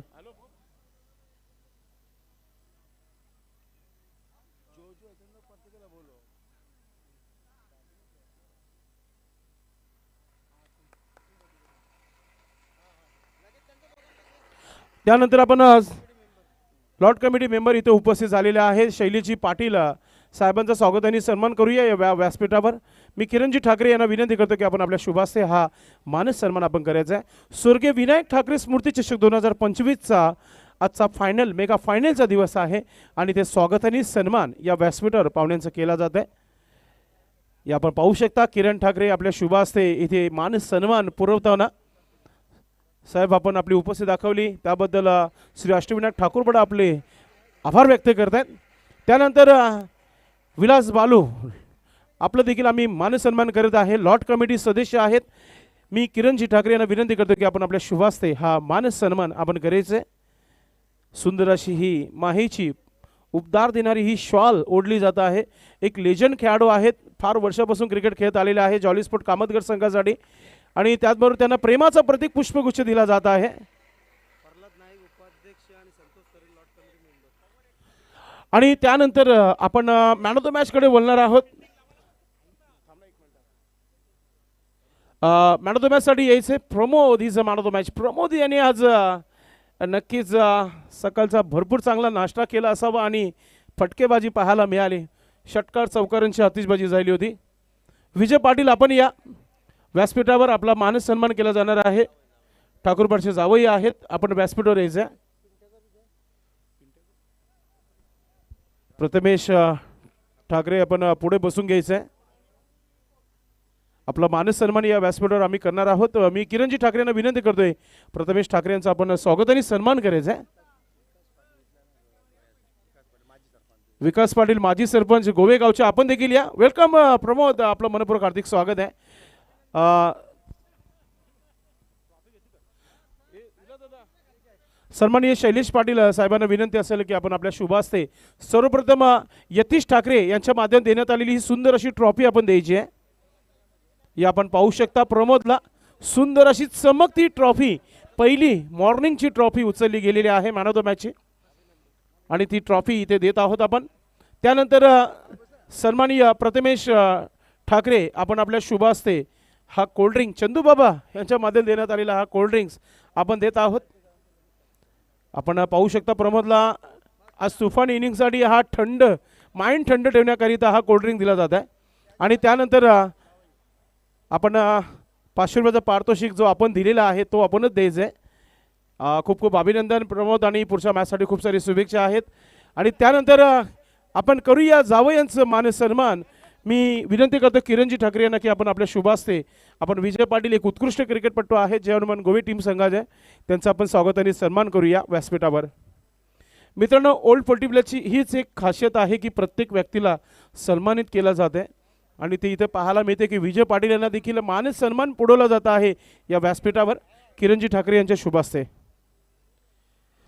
त्यानंतर आपण लॉर्ड कमिटी मेंबर इथे उपस्थित झालेले आहेत. शैलीजी पाटील साहेबांचं स्वागत आणि सन्मान करूया या व्यासपीठावर. मी किरणजी ठाकरे यांना विनंती करतो की आपण आपल्या शुभास्ते हा मानस सन्मान आपण करायचा आहे. स्वर्गीय विनायक ठाकरे स्मृती चषक 2025चा आजचा फायनल, मेगा फायनलचा दिवस आहे आणि ते स्वागत आणि सन्मान या व्यासपीठावर पाहुण्यांचा केला जात आहे. या आपण पाहू शकता किरण ठाकरे आपल्या शुभास्ते इथे मानस सन्मान पुरवताना. साहेब आपण आपली उपस्थिती दाखवली त्याबद्दल श्री अष्टविनायक ठाकूरपडा आपले आभार व्यक्त करत आहेत. त्यानंतर विलास बालू आपलं देखील आम्ही मानसन्मान करत आहे. लॉर्ड कमिटी सदस्य आहेत. मी किरणजी ठाकरे यांना विनंती करतो की आपण आपल्या शुभास्ते हा मानस सन्मान आपण करायचे. सुंदर अशी ही माहीची उपदार देणारी ही शॉल ओढली जात आहे. एक लेजंड खेळाडू आहेत, फार वर्षापासून क्रिकेट खेळत आलेले आहे जॉली स्पोर्ट कामतगड संघासाठी, आणि त्याचबरोबर त्यांना प्रेमाचा प्रतीक पुष्पगुच्छ दिला जात आहे. आणि त्यानंतर आपण मॅन ऑफ द मॅच कडे बोलणार आहोत. मॅन ऑफ द मॅच साठी यायचे Pramod is a man of the match. Pramod यांनी आज नक्कीच सकाळचा भरपूर चांगला नाश्ता केला असावा आणि फटकेबाजी पाहायला मिळाली. षटकार चौकारांची आतिषबाजी झाली होती. विजय पाटील आपण या व्यासपीठावर आपला मानस सन्मान केला जाणार आहे. ठाकूरपाडचे जावई आहेत. आपण व्यासपीठावर यायचं. प्रथमेश ठाकरे आपण पुढे बसून घ्यायचं आहे. आपला मानस सन्मान या व्यासपीठावर आम्ही करणार आहोत. मी किरणजी ठाकरे यांना विनंती करतोय प्रथमेश ठाकरे यांचा आपण स्वागत आणि सन्मान करायचा आहे. विकास पाटील माजी सरपंच गोवेगावचे आपण देखील या. वेलकम प्रमोद, आपलं मनपूर्वक हार्दिक स्वागत आहे. सन्माननीय शैलेश पाटील साहेबांना विनंती असेल की आपण आपल्या शुभास्ते सर्वप्रथम यतीश ठाकरे यांच्या माध्यमातून देण्यात आलेली ही सुंदर अशी ट्रॉफी आपण द्यायची आहे. या आपण पाहू शकता प्रमोदला सुंदर अशी चमकती ट्रॉफी, पहिली मॉर्निंगची ट्रॉफी उचलली गेलेली आहे मॅन ऑफ द मॅचची, आणि ती ट्रॉफी इथे देत आहोत आपण. त्यानंतर सन्माननीय प्रथमेश ठाकरे आपण आपल्या शुभास्ते हा कोल्ड्रिंक चंदूबाबा यांच्या माध्यमातून देण्यात आलेला हा कोल्ड्रिंक्स आपण देत आहोत. आपण पाहू शकता प्रमोदला आज तुफान इनिंगसाठी हा थंड माइंड थंड ठेवण्याकरिता हा कोल्ड्रिंक दिला जात आहे. आणि त्यानंतर आपण 500 रुपयाचा पारितोषिक जो आपण दिलेला आहे तो आपणच द्यायचा आहे. खूप खूप अभिनंदन प्रमोद आणि पुढच्या मॅचसाठी खूप सारी शुभेच्छा आहेत. आणि त्यानंतर आपण करूया जावयांचं मान सन्मान. मी विनंती करतो किरणजी ठाकरे यांना की आपण आपल्या शुभास्ते आपण विजय पाटील एक उत्कृष्ट क्रिकेटपटू आहेत जय हनुमान गोवे टीम संघाचे, त्यांचं आपण स्वागत आणि सन्मान करूया व्यासपीठावर. मित्रांनो, ओल्ड पोल्टीप्लेची हीच एक खासियत आहे की प्रत्येक व्यक्तीला सन्मानित केलं जाते आणि ते इथे पाहायला मिळते की विजय पाटील यांना देखील मान सन्मान पुरवला जात आहे या व्यासपीठावर किरणजी ठाकरे यांच्या शुभास्ते.